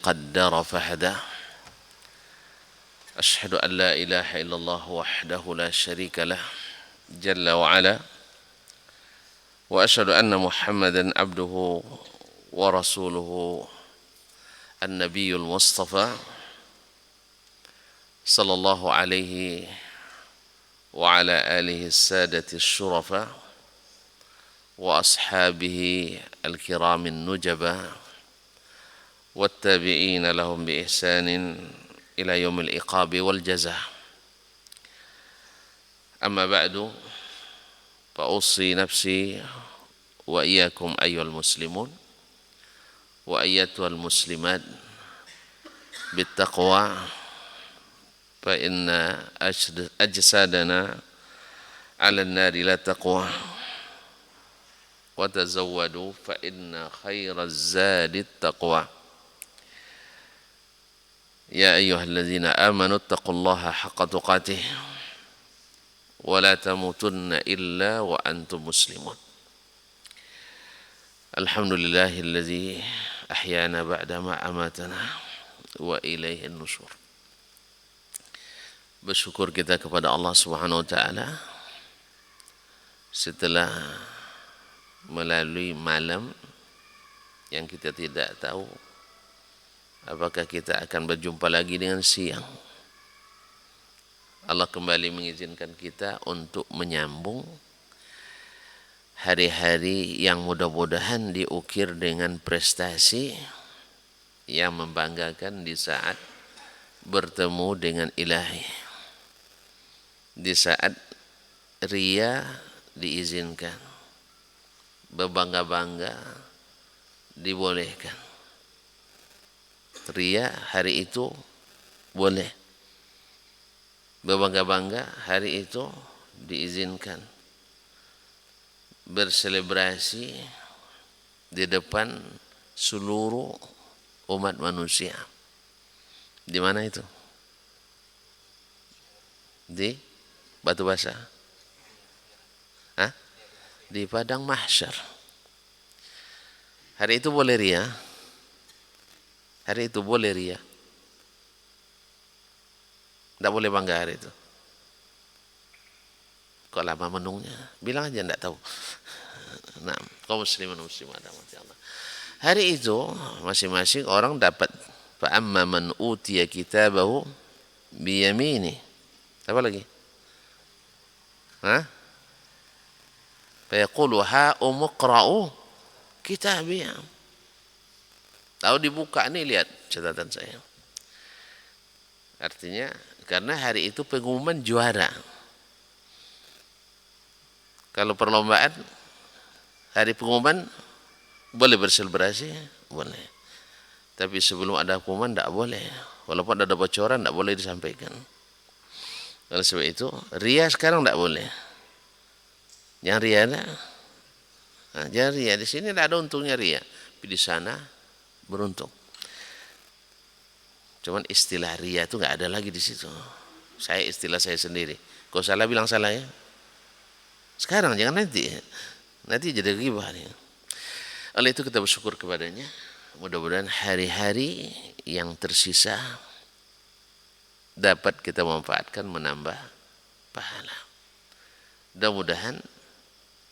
قدر فهدى أشهد أن لا إله إلا الله وحده لا شريك له جل وعلا وأشهد أن محمدا عبده ورسوله النبي المصطفى صلى الله عليه وعلى آله السادة الشرفاء وأصحابه الكرام النجباء والتابعين لهم بإحسان إلى يوم العقاب والجزاء. أما بعد فأوصي نفسي وإياكم أيها المسلمون وأيتها المسلمات بالتقوى فإن أجسادنا على النار لا تقوى وتزودوا فإن خير الزاد التقوى. يا أيها الذين آمنوا اتقوا الله حق تقاته ولا تموتن إلا وأنتم مسلمون. الحمد لله الذي أحيانا بعدما أماتنا وإليه النشور. Bersyukur kita kepada Allah Subhanahu wa taala setelah melalui malam yang kita tidak tahu apakah kita akan berjumpa lagi dengan siang. Allah kembali mengizinkan kita untuk menyambung hari-hari yang mudah-mudahan diukir dengan prestasi yang membanggakan di saat bertemu dengan Ilahi. Di saat ria diizinkan, berbangga-bangga dibolehkan. Ria hari itu boleh, berbangga-bangga hari itu diizinkan, berselebrasi di depan seluruh umat manusia. Di mana itu? Di Batu Basah? Hah? Di Padang Mahsyar. Hari itu boleh ria? Hari itu boleh ria? Tidak boleh bangga hari itu? Kok lama menungnya? Bilang aja tidak tahu. Nah, kaum muslimin muslimat Allah. Hari itu masing-masing orang dapat fa'amma man utiya kitabahu biyamini. Apa lagi? Fayaqulu ha'um iqra'u kitabiyah. Tahu dibuka nih, lihat catatan saya. Artinya karena hari itu pengumuman juara. Kalau perlombaan hari pengumuman boleh berselebrasi, boleh. Tapi sebelum ada pengumuman tidak boleh. Walaupun ada bocoran tidak boleh disampaikan. Oleh sebab itu, ria sekarang tidak boleh. Yang ria ada, jangan ria. Di sini tidak ada untungnya ria, tapi di sana beruntung. Cuman istilah ria itu nggak ada lagi di situ. Saya istilah saya sendiri. Kalau salah bilang salah ya. Sekarang jangan nanti. Nanti jadi ghibah. Oleh itu kita bersyukur kepadanya. Mudah-mudahan hari-hari yang tersisa dapat kita manfaatkan menambah pahala. Mudah-mudahan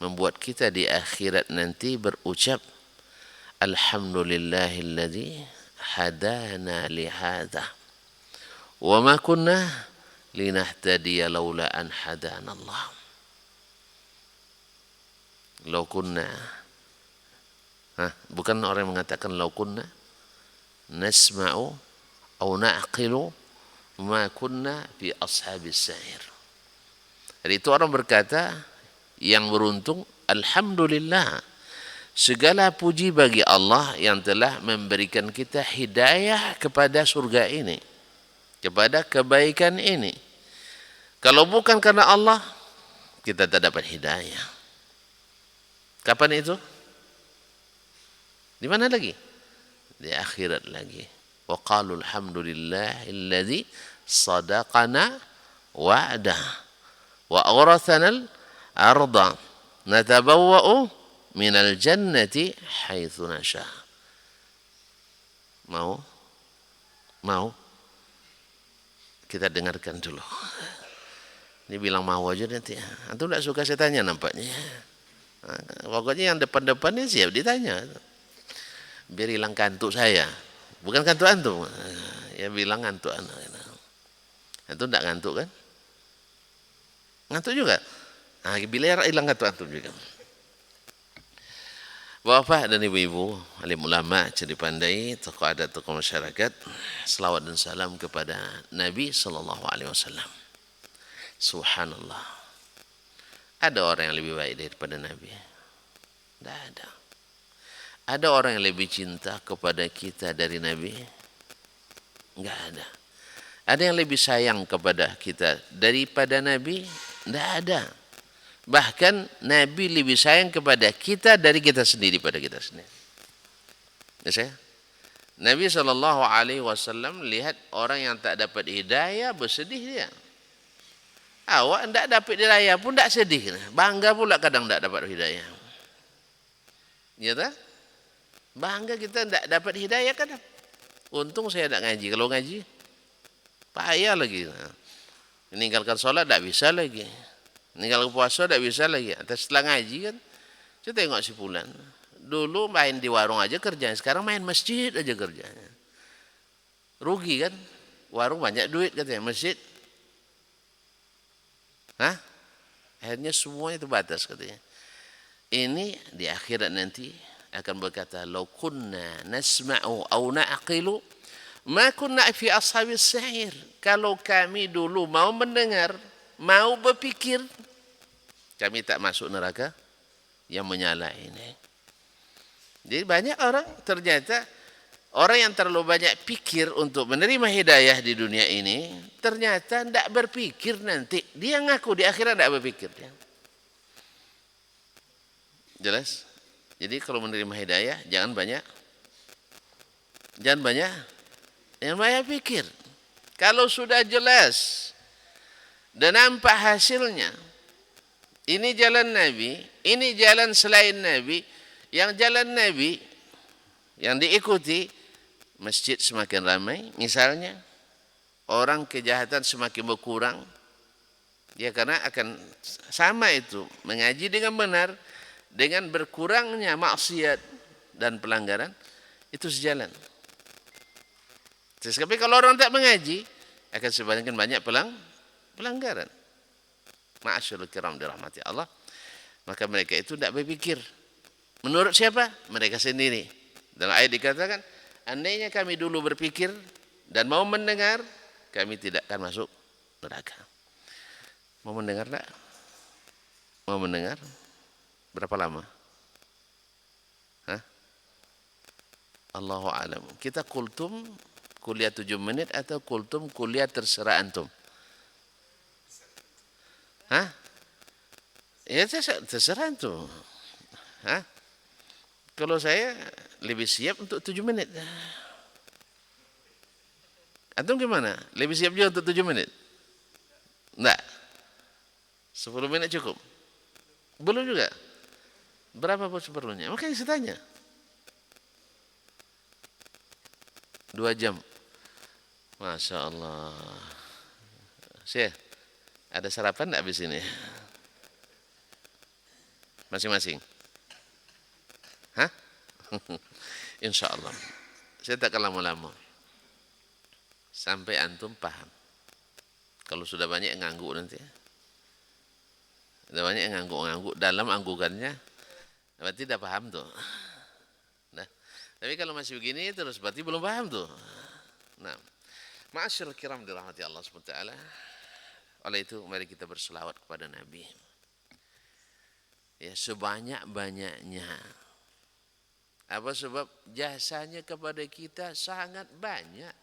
membuat kita di akhirat nanti berucap alhamdulillahilladzi hadana lihada wa ma kunna linahtadiya laula an hadana Allah. Law kunna, bukan orang yang mengatakan law kunna nasma'u au na'qilu ma kunna fi ashabis sa'ir. Jadi itu orang berkata yang beruntung, alhamdulillah, segala puji bagi Allah yang telah memberikan kita hidayah kepada surga ini, kepada kebaikan ini. Kalau bukan karena Allah, kita tak dapat hidayah. Kapan itu? Di mana lagi? Di akhirat lagi. Wa qalu alhamdulillahilladzi sadaqana wa'dah wa awrathana al-arda natabawwa'u minal jannati haitsu nasha. Mau Mau? Kita dengarkan dulu. Ini bilang mau aja nanti. Antum tidak suka saya tanya nampaknya. Pokoknya yang depan-depannya siap ditanya. Biar hilang kantuk saya. Bukan kantuk antum. Ya bilang ngantuk anak. Antum tidak ngantuk kan? Ngantuk juga. Nah, biar hilang kantuk antum juga. Bapak dan ibu-ibu, alim ulama, jadi pandai, tokoh adat, tokoh masyarakat, selawat dan salam kepada Nabi Sallallahu Alaihi Wasallam. Subhanallah. Ada orang yang lebih baik daripada Nabi? Tidak ada. Ada orang yang lebih cinta kepada kita dari Nabi? Enggak ada. Ada yang lebih sayang kepada kita daripada Nabi? Tidak ada. Bahkan Nabi lebih sayang kepada kita dari kita sendiri pada kita sendiri. Ya saya? Nabi Shallallahu Alaihi Wasallam lihat orang yang tak dapat hidayah bersedih dia. Awak tidak dapat hidayah pun tidak sedih. Bangga pula kadang tidak dapat hidayah. Ya tak? Bangga kita tidak dapat hidayah kadang. Untung saya tidak ngaji. Kalau ngaji, payah lagi. Meninggalkan sholat tidak bisa lagi. Meninggalkan puasa tidak bisa lagi. Atas setelah ngaji kan, saya tengok si Fulan. Dulu main di warung aja kerjanya. Sekarang main masjid aja kerjanya. Rugi kan? Warung banyak duit katanya. Masjid. Hah? Akhirnya semuanya terbatas katanya. Ini di akhirat nanti akan berkata, "Lau kunna nasma'u aw na'qilu ma kunna fi ashabis sa'ir." Kalau kami dulu mau mendengar, mau berpikir, kami tak masuk neraka yang menyala ini. Jadi banyak orang ternyata orang yang terlalu banyak pikir untuk menerima hidayah di dunia ini, ternyata tidak berpikir nanti. Dia ngaku di akhirat tidak berpikir. Jelas? Jadi kalau menerima hidayah, jangan banyak pikir. Kalau sudah jelas dan nampak hasilnya, ini jalan Nabi, ini jalan selain Nabi, yang jalan Nabi yang diikuti, masjid semakin ramai, misalnya orang kejahatan semakin berkurang, ya karena akan sama itu, mengaji dengan benar, dengan berkurangnya maksiat dan pelanggaran, itu sejalan. Tapi kalau orang tak mengaji, akan semakin banyak pelanggaran. Ma'asyarul kiram dirahmati Allah, maka mereka itu tidak berpikir. Menurut siapa? Mereka sendiri. Dalam ayat dikatakan, andainya kami dulu berpikir dan mau mendengar, kami tidak akan masuk neraka. Mau mendengar tak? Mau mendengar? Berapa lama? Hah? Allahu a'lam. Kita kultum kuliah 7 menit atau kultum kuliah terserah antum? Hah? Ya terserah antum. Hah? Kalau saya lebih siap untuk 7 menit. Antum gimana? Lebih siap juga untuk 7 menit? Enggak. 10 menit cukup? Belum juga? Berapa pun seperlunya? Makanya saya tanya. 2 jam. Masya Allah. Syekh, ada sarapan enggak habis ini? Masing-masing? Hah? Insya Allah. Saya tak akan lama-lama. Sampai antum paham. Kalau sudah banyak yang ngangguk nanti. Sudah banyak yang ngangguk-ngangguk. Dalam anggukannya, berarti tidak paham tuh. Nah, tapi kalau masih begini terus berarti belum paham tuh. Nah, ma'asyarul kiram dirahmati Allah SWT. Oleh itu mari kita berselawat kepada Nabi. Ya sebanyak-banyaknya. Apa sebab jasanya kepada kita sangat banyak.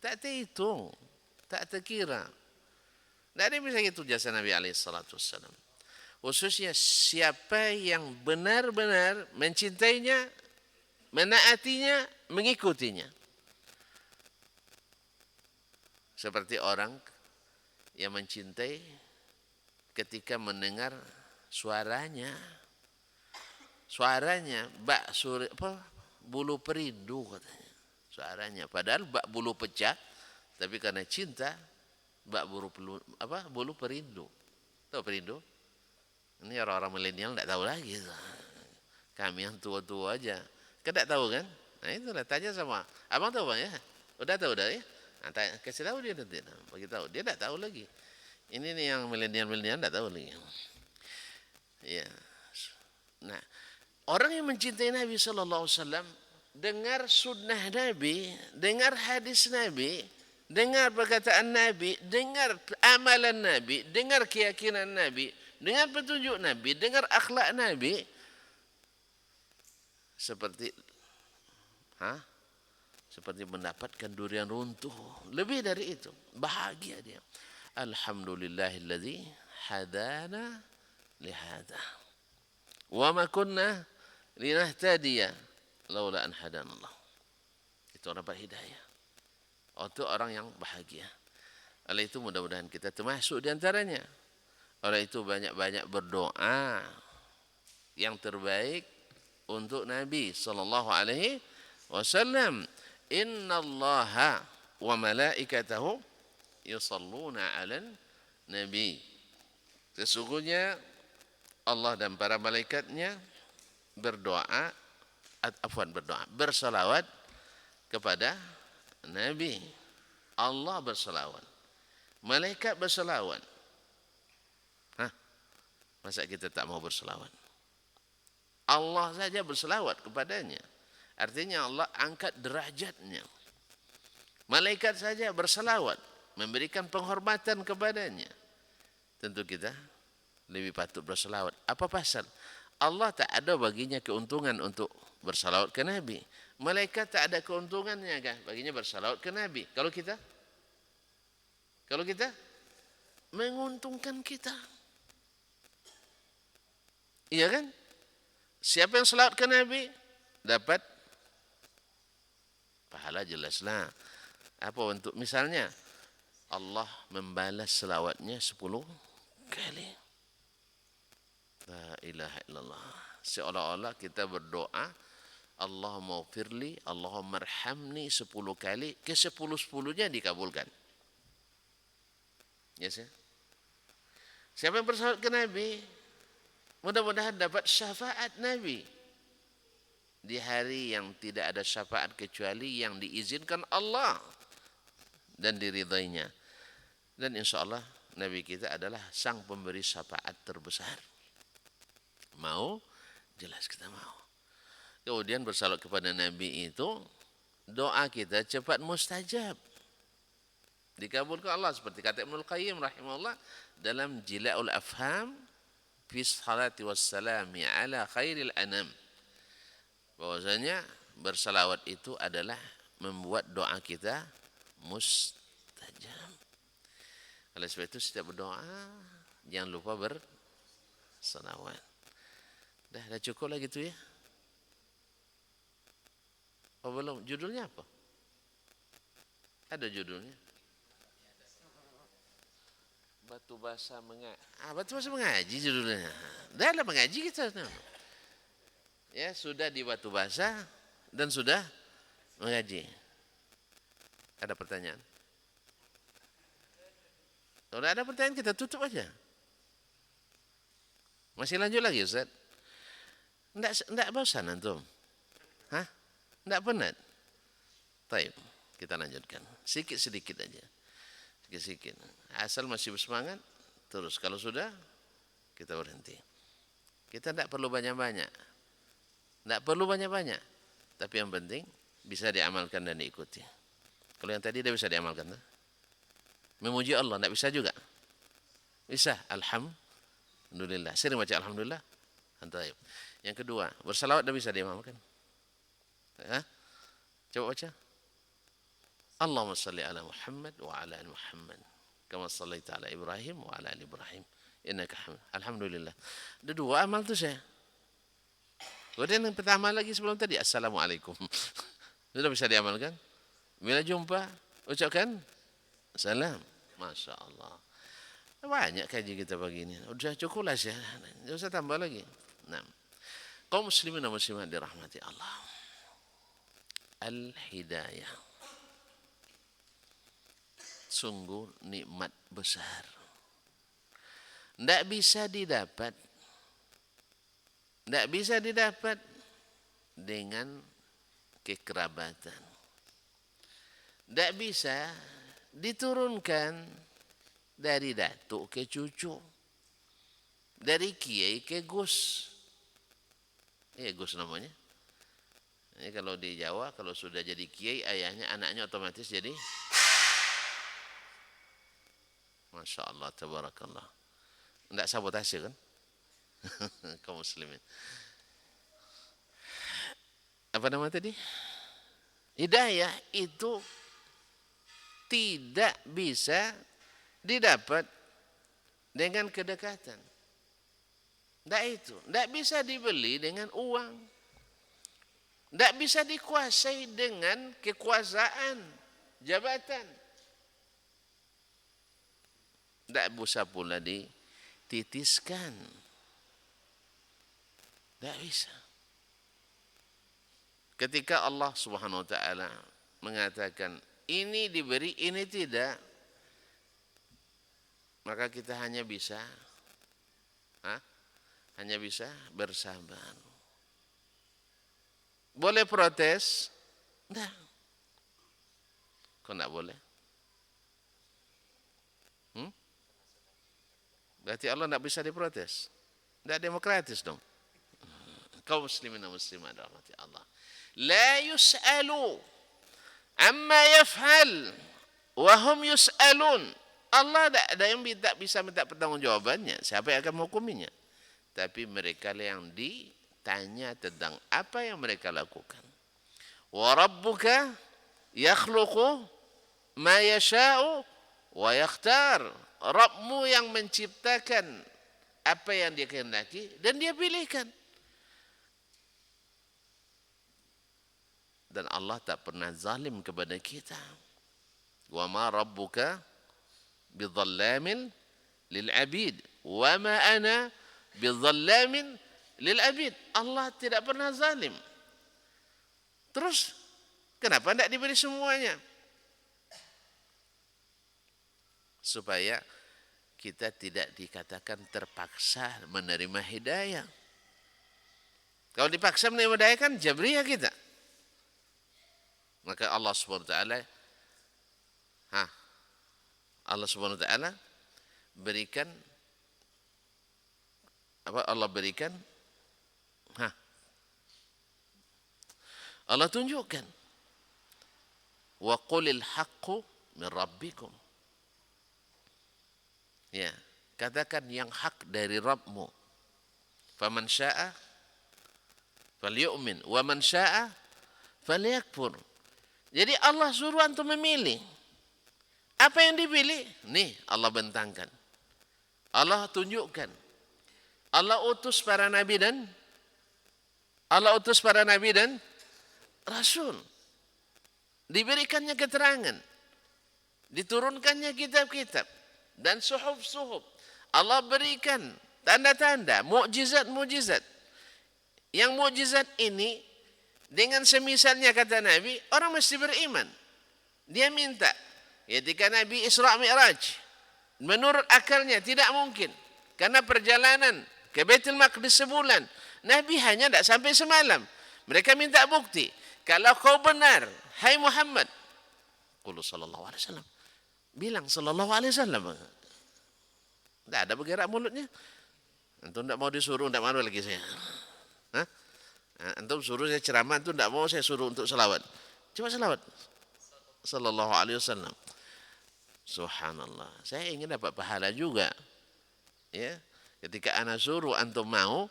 Tak terhitung, tak terkira. Tidak ada yang bisa itu jasa Nabi SAW. Khususnya siapa yang benar-benar mencintainya, menaatinya, mengikutinya. Seperti orang yang mencintai ketika mendengar suaranya bak suri apa bulu perindu katanya. suaranya. Padahal bak bulu pecah, tapi karena cinta bak bulu perindu. Tahu perindu? Ini orang-orang milenial tidak tahu lagi. Kami yang tua-tua aja. Kan tidak tahu kan? Nah itulah, tanya sama abang, tahu bang ya? Udah tahu dah ya? Nah, kasih tahu dia nanti. Nah, bagi tahu. Dia tidak tahu lagi. Ini nih yang milenial tidak tahu lagi. Ya. Nah, orang yang mencintai Nabi Sallallahu Alaihi Wasallam, dengar sunnah Nabi, dengar hadis Nabi, dengar perkataan Nabi, dengar amalan Nabi, dengar keyakinan Nabi, dengar petunjuk Nabi, dengar akhlak Nabi, seperti seperti mendapatkan durian runtuh. Lebih dari itu, bahagia dia. Alhamdulillahilladzi hadana lihada wa ma kunna linahtadiya laula an hadanallah. Itu orang berhidayah. Itu orang yang bahagia. Oleh itu mudah-mudahan kita termasuk di antaranya. Oleh itu banyak-banyak berdoa yang terbaik untuk Nabi sallallahu alaihi wasallam. Innallaha wa malaikatahu yusalluna 'alan nabi. Sesungguhnya Allah dan para malaikatnya bersalawat kepada Nabi. Allah bersalawat, malaikat bersalawat. Masa kita tak mau bersalawat? Allah saja bersalawat kepadanya. Artinya Allah angkat derajatnya. Malaikat saja bersalawat, memberikan penghormatan kepadanya. Tentu kita lebih patut bersalawat. Apa pasal? Allah tak ada baginya keuntungan untuk bersalawat ke Nabi. Malaikat tak ada keuntungannya kan baginya bersalawat ke Nabi. Kalau kita menguntungkan kita. Iya kan? Siapa yang salawat ke Nabi dapat pahala, jelaslah. Apa untuk misalnya Allah membalas selawatnya 10 kali. La ilaha illallah. Seolah-olah kita berdoa, Allahumma ghfirli, Allahumma arhamni 10 kali, ke 10-10-nya dikabulkan. Ya sih. Siapa yang bersalawat ke Nabi, mudah-mudahan dapat syafaat Nabi di hari yang tidak ada syafaat kecuali yang diizinkan Allah dan diridainya. Dan insya Allah Nabi kita adalah sang pemberi syafaat terbesar. Mau? Jelas kita mau. Kemudian bersalawat kepada Nabi itu, doa kita cepat mustajab, dikabulkan Allah. Seperti kata Ibnul Qayyim rahimahullah dalam Jila'ul Afham fi salati wassalami ala khairil anam, bahwasanya bersalawat itu adalah membuat doa kita mustajab. Oleh sebab itu setiap berdoa jangan lupa bersalawat. Dah cukup lah gitu ya. Oh belum, judulnya apa? Ada judulnya. Batu basa mengaji judulnya. Dah lah mengaji kita. Ya, sudah di batu basa dan sudah mengaji. Ada pertanyaan? Kalau ada pertanyaan kita tutup aja. Masih lanjut lagi Ustaz? Enggak bosan antum? Hah? Enggak penat? Baik, kita lanjutkan. Sedikit aja. Sedikit. Asal masih bersemangat, terus. Kalau sudah, kita berhenti. Kita enggak perlu banyak-banyak. Tapi yang penting bisa diamalkan dan diikuti. Kalau yang tadi tidak bisa diamalkan. Memuji Allah tidak bisa juga. Bisa. Alhamdulillah. Sering baca alhamdulillah. Antaib. Yang kedua, bersalawat tidak bisa diamalkan. Coba baca. Allahumma salli ala Muhammad wa ala ali Muhammad kama sallaita ala Ibrahim wa ala ali Ibrahim innaka hamid. Alhamdulillah. Ada dua amal tu saya. Kemudian yang pertama lagi sebelum tadi, Assalamualaikum. Sudah bisa diamalkan? Bila jumpa, ucapkan salam. Masya Allah. Banyak kaji kita pagi ini. Sudah cukup lah saya. Tidak usah tambah lagi. Nah, kaum muslimin dan muslimat dirahmati Allah. al-hidayah. Sungguh nikmat besar. Tidak bisa didapat. Tidak bisa didapat dengan kekerabatan. Tidak bisa diturunkan dari datuk ke cucu. Dari kiai ke gus. Gus namanya. Ini kalau di Jawa, kalau sudah jadi kiai, ayahnya, anaknya otomatis jadi. Masya Allah, tabarakallah. Tidak sabotase kan? Kaum muslimin. Apa nama tadi? Hidayah itu tidak bisa didapat dengan kedekatan. Tidak bisa dibeli dengan uang. Tidak bisa dikuasai dengan kekuasaan, jabatan. Tidak bisa pula dititiskan. Tidak bisa. Ketika Allah Subhanahu wa taala mengatakan ini diberi, ini tidak, maka kita hanya bisa bersabar. Boleh protes? Tidak. Kok tidak boleh? Berarti Allah tidak bisa diprotes. Tidak demokratis dong. Kaum muslimin dan muslimat rahmati Allah. La yus'alu amma yaf'al wa hum yus'alun. Allah tidak ada yang tidak bisa minta pertanggungjawabannya. Siapa yang akan menghukuminya? Tapi mereka yang ditanya tentang apa yang mereka lakukan. Wa rabbuka yakhluqu ma yasha'u wa yakhtar. Rabbmu yang menciptakan apa yang dia kehendaki dan dia pilihkan. Dan Allah tak pernah zalim kepada kita. Wa ma rabbuka bidhallamin lil abid wa ma ana bidhallamin lil abid. Allah tidak pernah zalim. Terus kenapa tidak diberi semuanya? Supaya kita tidak dikatakan terpaksa menerima hidayah. Kalau dipaksa menerima hidayah kan jabriyah kita. Maka Allah Subhanahu wa taala berikan apa? Allah tunjukkan wa qulil haqqu min rabbikum. Ya, katakan yang hak dari Rabbmu. Faman syaa falyu'min wa man syaa falyakfur. Jadi Allah suruh antum memilih. Apa yang dipilih? Nih Allah bentangkan. Allah tunjukkan. Allah utus para nabi dan rasul. Diberikannya keterangan. Diturunkannya kitab-kitab dan suhuf-suhuf. Allah berikan tanda-tanda, mukjizat-mukjizat. Yang mukjizat ini dengan semisalnya kata Nabi, orang mesti beriman. Dia minta. Ketika Nabi Isra Mi'raj, menurut akalnya tidak mungkin. Karena perjalanan ke Baitul Maqdis sebulan. Nabi hanya tidak sampai semalam. Mereka minta bukti. Kalau kau benar, hai Muhammad. Qul sallallahu alaihi wasallam. Bilang sallallahu alaihi wasallam. Tidak ada bergerak mulutnya. Antum tidak mau disuruh, tidak mau lagi saya. Antum suruh saya ceramah, antum tidak mau saya suruh untuk selawat. Cuma selawat. Sallallahu alaihi wasallam. Subhanallah. Saya ingin dapat pahala juga. Ya. Ketika ana suruh antum mau,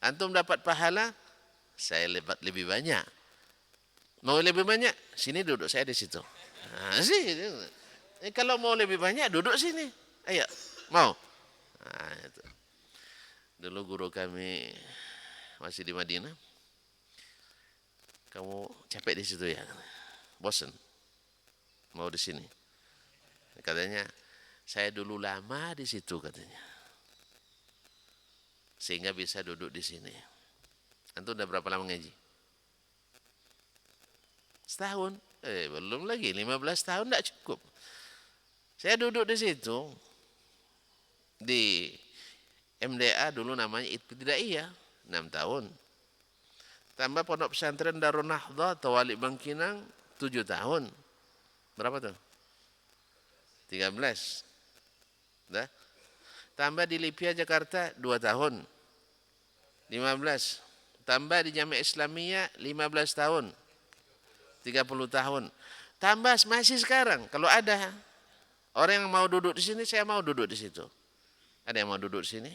antum dapat pahala, saya lebih banyak. Mau lebih banyak? Sini duduk, saya di situ. Kalau mau lebih banyak, duduk sini. Ayo, mau? Itu. Dulu guru kami masih di Madinah. Kamu capek di situ ya? Bosan? Mau di sini? Katanya, saya dulu lama di situ katanya. Sehingga bisa duduk di sini. Antum udah berapa lama ngaji? Setahun. Belum lagi, 15 tahun tidak cukup. Saya duduk di situ, di MDA dulu namanya Ibtidaiyah, 6 tahun. Tambah pondok pesantren Darun Nahdhah Tawalik Bangkinang 7 tahun. Berapa tuh? 13. Dah. Tambah di Lipia Jakarta 2 tahun. 15. Tambah di Jamiah Islamiyah 15 tahun. 30 tahun. Tambah masih sekarang. Kalau ada orang yang mau duduk di sini, saya mau duduk di situ. Ada yang mau duduk di sini?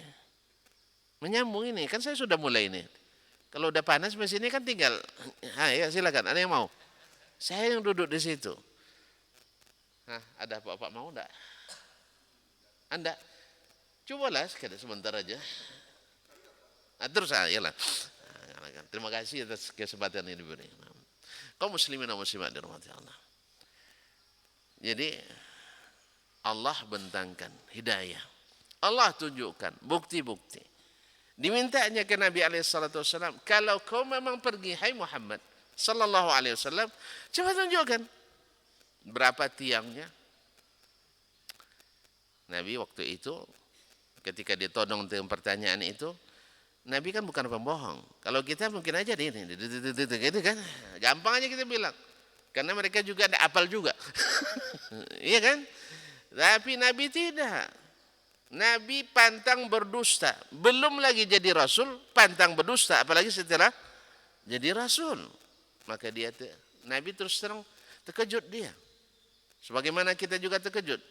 Menyambung ini, kan saya sudah mulai ini. Kalau udah panas di sini kan tinggal, ya silakan. Ada yang mau? Saya yang duduk di situ. Ada bapak mau enggak? Anda? Cobalah sebentar aja. Terus iyalah. Terima kasih atas kesempatan ini diberi. Kaum muslimin dan muslimat dirahmati Allah. Jadi Allah bentangkan hidayah. Allah tunjukkan bukti-bukti. Dimintanya ke Nabi SAW, kalau kau memang pergi, hai Muhammad sallallahu alaihi wasallam, coba tunjukkan berapa tiangnya. Nabi waktu itu ketika ditodong dengan pertanyaan itu, Nabi kan bukan pembohong. Kalau kita mungkin aja ini gitu kan, gampang aja kita bilang. Karena mereka juga ada apal juga. Iya kan? Tapi Nabi tidak. Nabi pantang berdusta. Belum lagi jadi Rasul, pantang berdusta. Apalagi setelah jadi Rasul. Maka Nabi terus terang terkejut dia. Sebagaimana kita juga terkejut.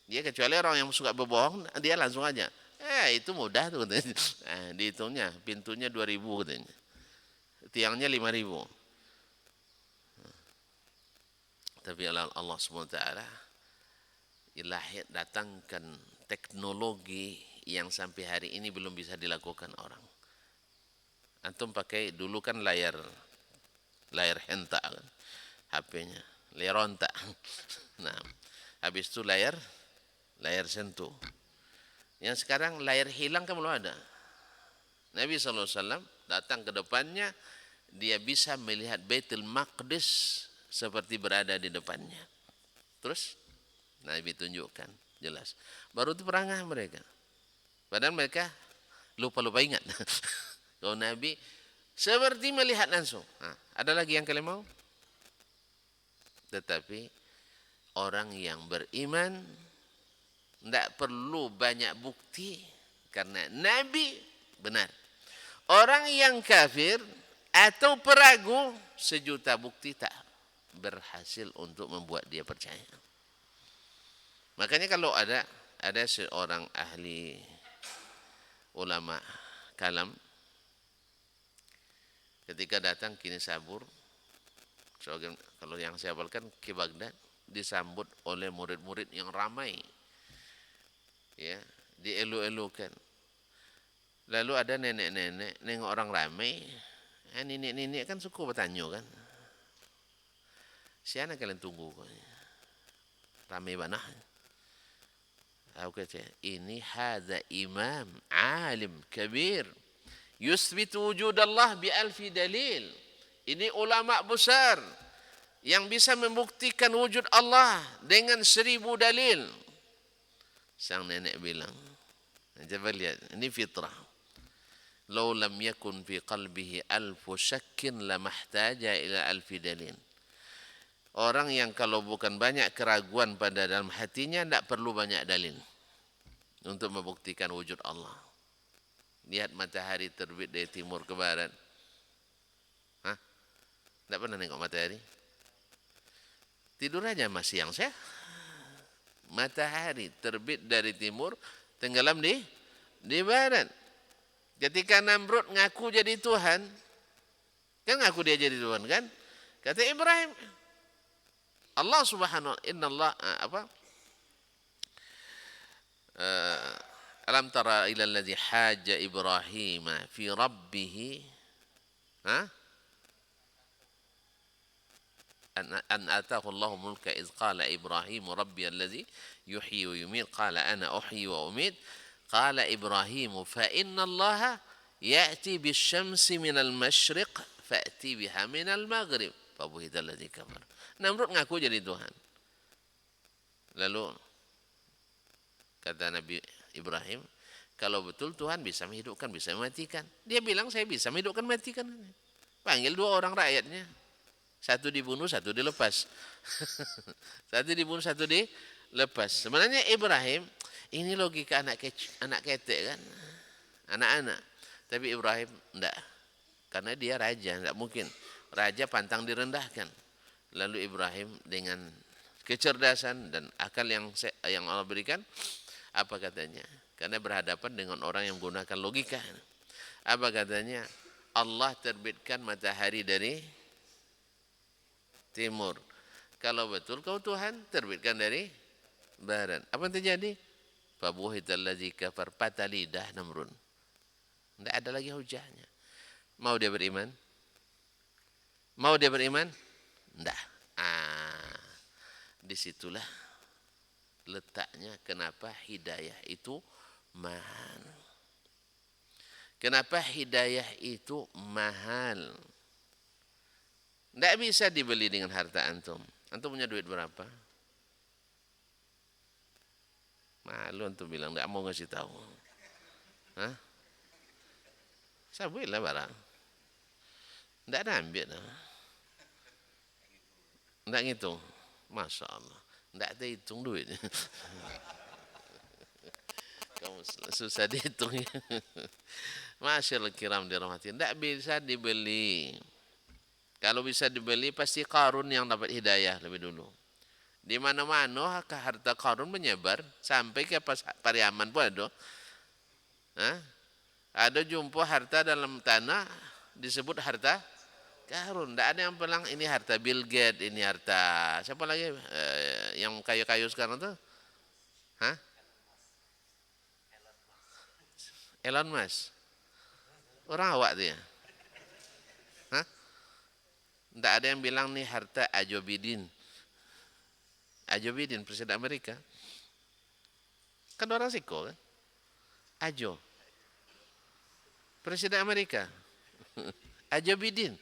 Dia kecuali orang yang suka berbohong, dia langsung aja. Itu mudah tuh katanya. Dihitungnya, pintunya 2.000 katanya. Tiangnya 5.000. Tapi Allah SWT datangkan teknologi yang sampai hari ini belum bisa dilakukan orang. Antum pakai dulu kan layar hentak kan, HP-nya, layar rontak. Nah, habis itu layar sentuh. Yang sekarang layar hilang kan belum ada. Nabi SAW datang ke depannya, dia bisa melihat Baitul Maqdis seperti berada di depannya. Terus Nabi tunjukkan jelas. Baru itu perangah mereka. Padahal mereka lupa ingat. Kalau Nabi seperti melihat langsung. Ada lagi yang kalian mau? Tetapi orang yang beriman tidak perlu banyak bukti karena Nabi benar. Orang yang kafir atau peragu 1.000.000 bukti tak berhasil untuk membuat dia percaya. Makanya kalau ada seorang ahli ulama kalam ketika datang kini sabur, kalau yang saya hafalkan ke Baghdad, disambut oleh murid-murid yang ramai, ya, dielu-elukan. Lalu ada nenek-nenek nengok orang ramai, nenek-nenek kan suka bertanya kan, siapa kalian tunggu? Ramai banget. Aku kata, ini hadza imam alim kabir yusbitu wujud Allah bi alfi dalil. Ini ulama besar yang bisa membuktikan wujud Allah dengan 1.000 dalil. Sang nenek bilang, coba lihat, ini fitrah. Lau lam yakun fi qalbihi alfu syakkin lamahtaja ila alfi dalil. Orang yang kalau bukan banyak keraguan pada dalam hatinya, tidak perlu banyak dalil untuk membuktikan wujud Allah. Lihat matahari terbit dari timur ke barat. Tidak pernah tengok matahari? Tidur aja masih siang saya. Matahari terbit dari timur, tenggelam di barat. Ketika Namrud ngaku jadi Tuhan, kan ngaku dia jadi Tuhan kan? Kata Ibrahim, Allah Subhanahu wa ta'ala, alam tara ila alladhi hajja Ibrahim fi rabbih an atahu Allahu mulka iz qala Ibrahim rabbi alladhi yuhyi wa yumiit qala ana uhyi wa umiit qala Ibrahim fa inna Allaha ya'ti bisyamsi minal masyriq fa'ti biha minal maghrib fabuhital ladzi kafar. Namrud ngaku jadi Tuhan. Lalu kata Nabi Ibrahim, kalau betul Tuhan bisa menghidupkan, bisa mematikan. Dia bilang saya bisa menghidupkan, matikan. Panggil 2 orang rakyatnya. Satu dibunuh, satu dilepas. Satu dibunuh, satu dilepas. Sebenarnya Ibrahim, ini logika anak ketek kan. Anak-anak. Tapi Ibrahim enggak. Karena dia raja, enggak mungkin. Raja pantang direndahkan. Lalu Ibrahim dengan kecerdasan dan akal yang Allah berikan, apa katanya? Karena berhadapan dengan orang yang menggunakan logika. Apa katanya? Allah terbitkan matahari dari timur. Kalau betul kau Tuhan, terbitkan dari barat. Apa yang terjadi? Fabuhital ladzi kafar, patah lidah Namrud. Tidak ada lagi hujahnya. Mau dia beriman? Mau dia beriman? Tidak. Disitulah letaknya kenapa hidayah itu mahal. Kenapa hidayah itu mahal? Tidak bisa dibeli dengan harta antum. Antum punya duit berapa? Malu antum bilang tidak mau ngasih tahu. Hah? Sabuilah barang. Tidak ada ambil. Tidak ngitung. Masya Allah. Tidak ada hitung duit. Kamu susah dihitungnya. Masyaallah kiram dirahmati. Tidak bisa dibeli. Kalau bisa dibeli pasti Qarun yang dapat hidayah lebih dulu. Di mana-mana harta Qarun menyebar sampai ke Pariaman pun ada. Ada jumpa harta dalam tanah disebut harta Qarun. Tidak ada yang bilang ini harta Bill Gates, ini harta siapa lagi yang kayu-kayu sekarang tuh? Elon Musk. Orang awak dia. Tidak ada yang bilang nih harta Joe Biden. Joe Biden, Presiden Amerika. Kan orang siko kan? Joe. Presiden Amerika. Joe Biden.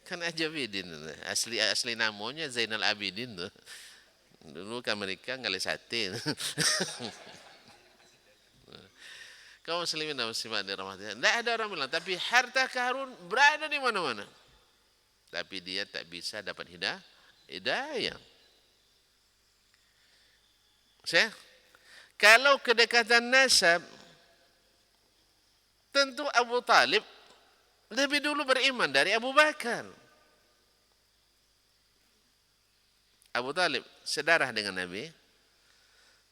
Kan Joe Biden. Asli namanya Zainal Abidin tuh. Dulu ke Amerika ngali sate. Kaum muslimin dan muslimat dirahmati. Tidak ada orang bilang, tapi harta Qarun berada di mana-mana. Tapi dia tak bisa dapat hidayah. Kalau kedekatan nasab, tentu Abu Talib lebih dulu beriman dari Abu Bakar. Abu Talib sedarah dengan Nabi.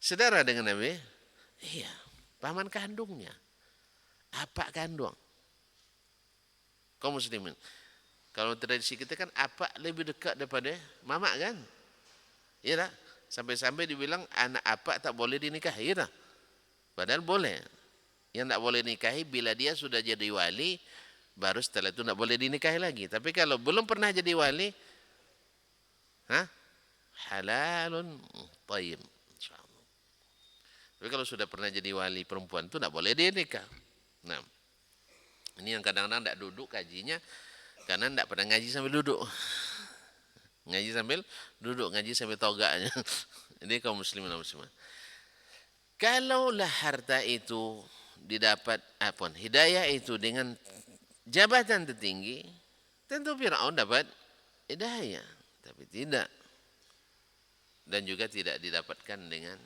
Sedarah dengan Nabi? Iya. Paman kandungnya. Apa kandung? Kaum muslimin. Kalau tradisi kita kan apa lebih dekat daripada mama kan? Iya tak? Sampai-sampai dibilang anak apa tak boleh dinikahi. Iya tak? Padahal boleh. Yang tak boleh nikahi bila dia sudah jadi wali, baru setelah itu tak boleh dinikahi lagi. Tapi kalau belum pernah jadi wali, halalun tayyib. Tapi kalau sudah pernah jadi wali perempuan itu tidak boleh dia nikah. Nah, ini yang kadang-kadang tidak duduk kajinya karena tidak pernah ngaji sambil duduk. Ngaji sambil duduk, ngaji sambil togaknya. Jadi kaum muslimin dan muslimat. Kalaulah harta itu didapat, hidayah itu dengan jabatan tertinggi, tentu Fir'aun dapat hidayah. Tapi tidak. Dan juga tidak didapatkan dengan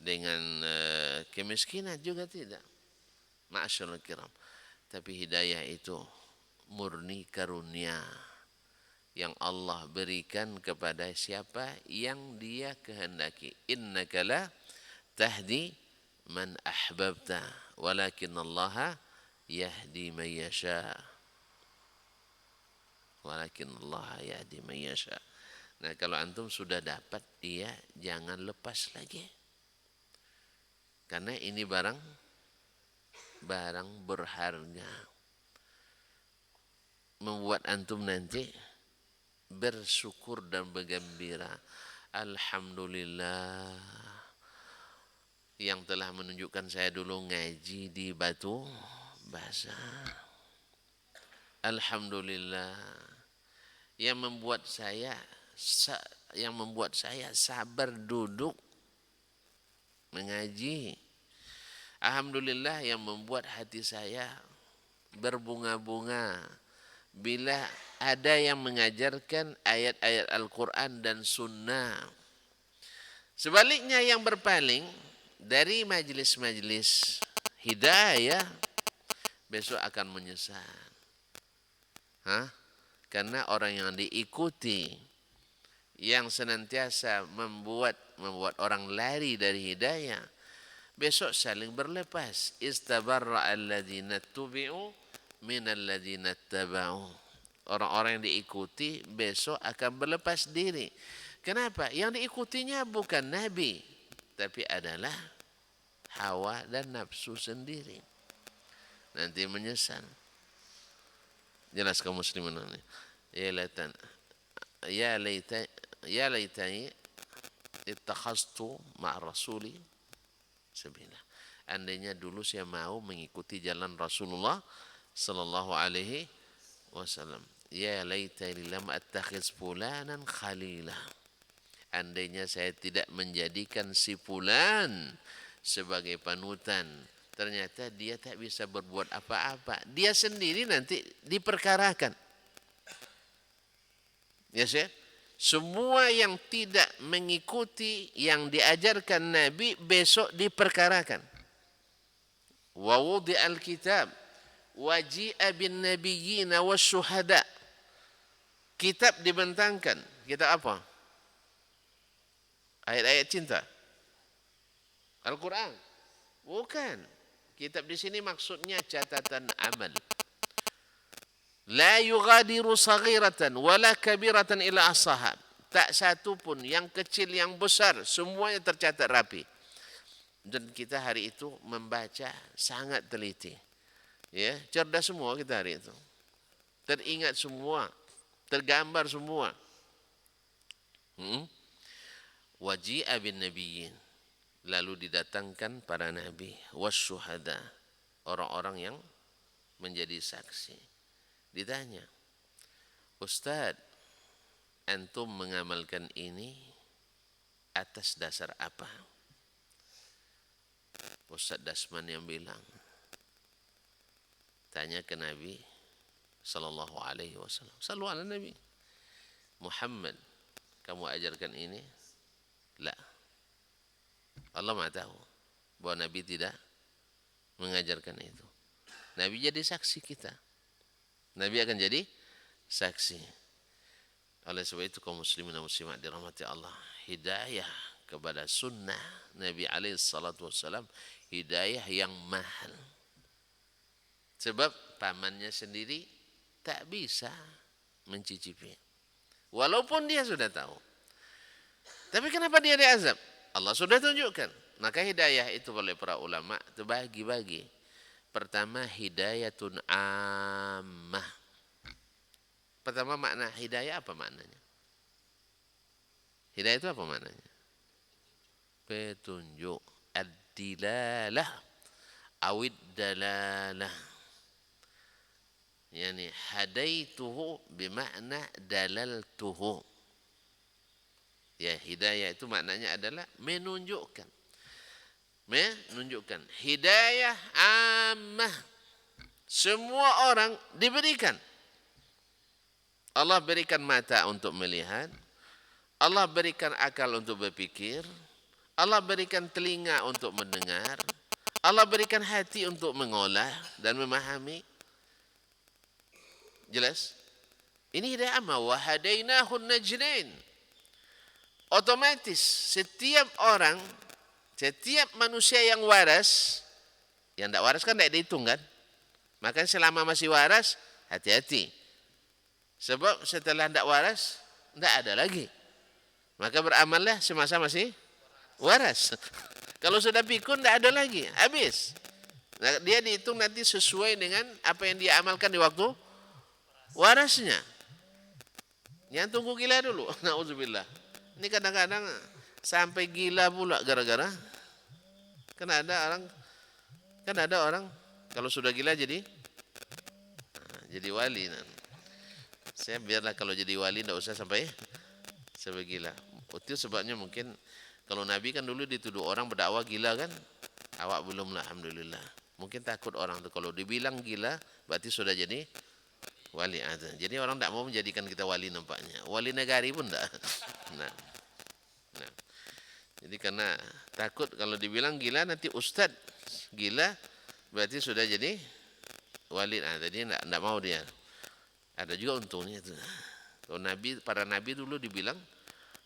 dengan kemiskinan juga tidak. Ma'asyarul kiram. Tapi hidayah itu murni karunia yang Allah berikan kepada siapa yang dia kehendaki. Innaka la tahdi man ahbabta walakin Allah yahdi man yasha. Walakin Allah yahdi man yasha. Nah, kalau antum sudah dapat, dia jangan lepas lagi. Karena ini barang berharga. Membuat antum nanti bersyukur dan bergembira. Alhamdulillah. yang telah menunjukkan saya dulu ngaji di Batu Basa. Alhamdulillah, yang membuat saya sabar duduk mengaji. Alhamdulillah, yang membuat hati saya berbunga-bunga bila ada yang mengajarkan ayat-ayat Al-Quran dan Sunnah. Sebaliknya yang berpaling dari majelis-majelis hidayah besok akan menyesal. Karena orang yang diikuti yang senantiasa membuat orang lari dari hidayah, besok saling berlepas. Istabarra alladzina tubi'u minal ladzina taba'u. Orang-orang yang diikuti besok akan berlepas diri. Kenapa? Yang diikutinya bukan Nabi, tapi adalah hawa dan nafsu sendiri. Nanti menyesal. Jelas kaum muslimin ini. Ya laitani ittakhastu ma'a rasuli sabila. Andainya dulu saya mau mengikuti jalan Rasulullah sallallahu alaihi wasallam. Ya laitani lam attakhiz fulanan khalila. Andainya saya tidak menjadikan si fulan sebagai panutan. Ternyata dia tak bisa berbuat apa-apa. Dia sendiri nanti diperkarakan. Ya Syekh? Semua yang tidak mengikuti yang diajarkan Nabi besok diperkarakan. Wa wudi'al kitab wa ji'a bin nabiyyina wasyuhada. Kitab dibentangkan. Kitab apa? Ayat-ayat cinta. Al-Quran. Bukan. Kitab di sini maksudnya catatan amal. La yughadiru saghiratan wala kabiratan ila ahsaha. Tak satu pun, yang kecil yang besar, semuanya tercatat rapi. Dan kita hari itu membaca sangat teliti. Ya, cerdas semua kita hari itu. Teringat semua, tergambar semua. Waji'a bin nabiyyin. Lalu didatangkan para nabi, wasyuhada, orang-orang yang menjadi saksi. Ditanya, Ustaz, antum mengamalkan ini atas dasar apa? Ustaz Dasman yang bilang, tanya ke Nabi sallallahu alaihi wasallam. Sallu ala Nabi. Muhammad, kamu ajarkan ini? La. Allah Maha tahu bahwa Nabi tidak mengajarkan itu. Nabi jadi saksi kita. Nabi akan jadi saksi. Oleh sebab itu kaum muslimin dan muslimat dirahmati Allah, hidayah kepada sunnah Nabi alaihi salatu wassalam, hidayah yang mahal. Sebab pamannya sendiri tak bisa mencicipi. Walaupun dia sudah tahu. Tapi kenapa dia diazab? Allah sudah tunjukkan. Maka hidayah itu oleh para ulama itu bagi-bagi. Pertama, hidayatun ammah. Pertama, makna hidayah apa maknanya? Hidayah itu apa maknanya? Petunjuk. Ad-dilalah awid dalalah. Yani hadaituhu bimakna dalaltuhu. Ya, hidayah itu maknanya adalah menunjukkan. Menunjukkan. Hidayah ammah. Semua orang diberikan. Allah berikan mata untuk melihat. Allah berikan akal untuk berpikir. Allah berikan telinga untuk mendengar. Allah berikan hati untuk mengolah dan memahami. Jelas? Ini hidayah ammah. Wa hadainahun najdain. Otomatis setiap orang, setiap manusia yang waras, yang tidak waras kan tidak dihitung kan? Makanya selama masih waras, hati-hati. Sebab setelah tidak waras, tidak ada lagi. Maka beramallah semasa masih waras. Kalau sudah pikun, tidak ada lagi, habis. Nah, dia dihitung nanti sesuai dengan apa yang dia amalkan di waktu warasnya. Yang tunggu gila dulu, na'udzubillah. Ini kadang-kadang sampai gila pula gara-gara Kan ada orang kalau sudah gila jadi wali. Nah. Saya biarlah kalau jadi wali tidak usah sampai gila. Itu sebabnya mungkin kalau Nabi kan dulu dituduh orang berdakwah gila kan, awak belum lah, alhamdulillah. Mungkin takut orang tuh kalau dibilang gila berarti sudah jadi wali ada. Jadi orang tidak mau menjadikan kita wali nampaknya. Wali negari pun tidak. Nah, nah. Jadi karena takut kalau dibilang gila nanti ustad gila berarti sudah jadi wali. Nah, jadi tidak mau dia. Ada juga untungnya itu. Kalau para nabi dulu dibilang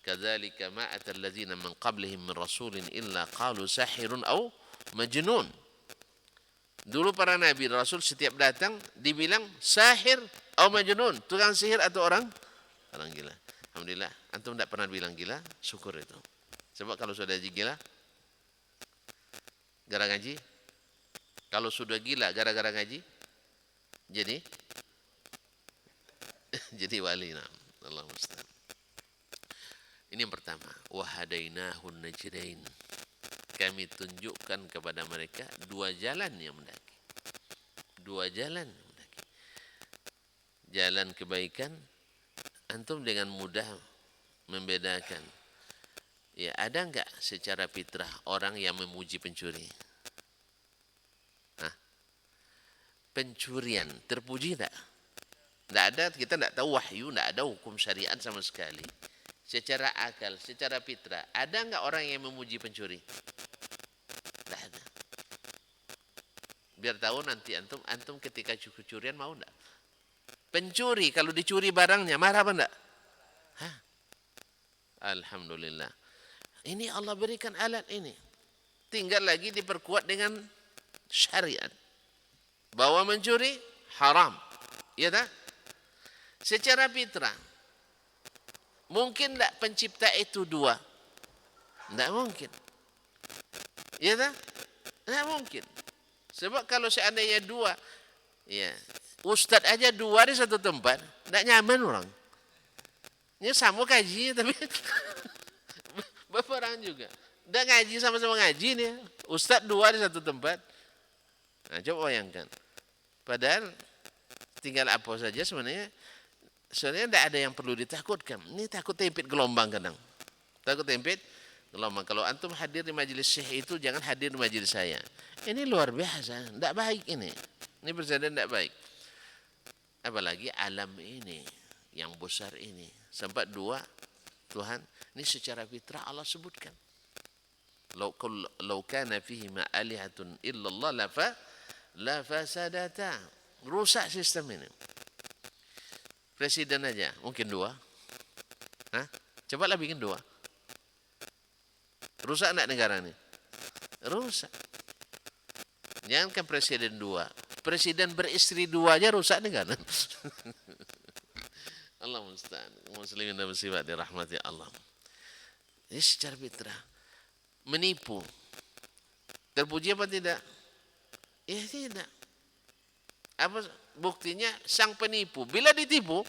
kadzalika ma atal ladzina min qablihim min rasulin illa qalu sahirun aw majnun. Dulu para nabi rasul setiap datang dibilang sahir atau majnun, tukang sihir atau orang gila. Alhamdulillah, antum tidak pernah bilang gila, syukur itu. Sebab kalau sudah gila gara ngaji, kalau sudah gila gara-gara ngaji, jadi wali. Nah, Allah musta'an. Ini yang pertama, wahadainahun najdain. Kami tunjukkan kepada mereka dua jalan yang mendaki. Dua jalan yang mendaki. Jalan kebaikan, antum dengan mudah membedakan. Ya, ada enggak secara fitrah orang yang memuji pencuri? Hah? Pencurian terpuji enggak? Tidak ada, kita tidak tahu wahyu, tidak ada hukum syariat sama sekali. Secara akal, secara fitrah, ada enggak orang yang memuji pencuri? Tidak ada. Biar tahu nanti antum ketika curian mau enggak? Pencuri kalau dicuri barangnya marah apa enggak? Hah? Alhamdulillah. Ini Allah berikan alat ini. Tinggal lagi diperkuat dengan syariat. Bahwa mencuri haram. Ya tak? Secara fitrah. Mungkin tak pencipta itu dua? Tidak mungkin. Ya tak? Tidak mungkin. Sebab kalau seandainya dua, ya, ustadz aja dua di satu tempat, tidak nyaman orang. Ini sama kajinya tapi berperang juga. Udah ngaji sama-sama ngaji nih. Ustadz dua di satu tempat. Nah, coba bayangkan. Padahal tinggal apa saja sebenarnya tidak ada yang perlu ditakutkan. Ini takut tempit gelombang kadang. Takut tempit gelombang. Kalau antum hadir di majelis syekh itu jangan hadir di majelis saya. Ini luar biasa. Tidak baik ini. Ini persediaan tidak baik. Apalagi alam ini yang besar ini. Sampai dua Tuhan. Ini secara fitrah Allah sebutkan. Lau kana fihi ma alihatun illallah la fasadata. Rusak sistem ini. Presiden aja mungkin dua. Hah? Cobalah bikin dua. Rusak enggak negara ini? Rusak. Jangankan presiden dua. Presiden beristri dua aja rusak negara. Allah musta'an. Muslimin dan muslimat dirahmati Allah. Ini secara fitrah. Menipu. Terpuji apa tidak? Ya tidak. Apa buktinya? Sang penipu bila ditipu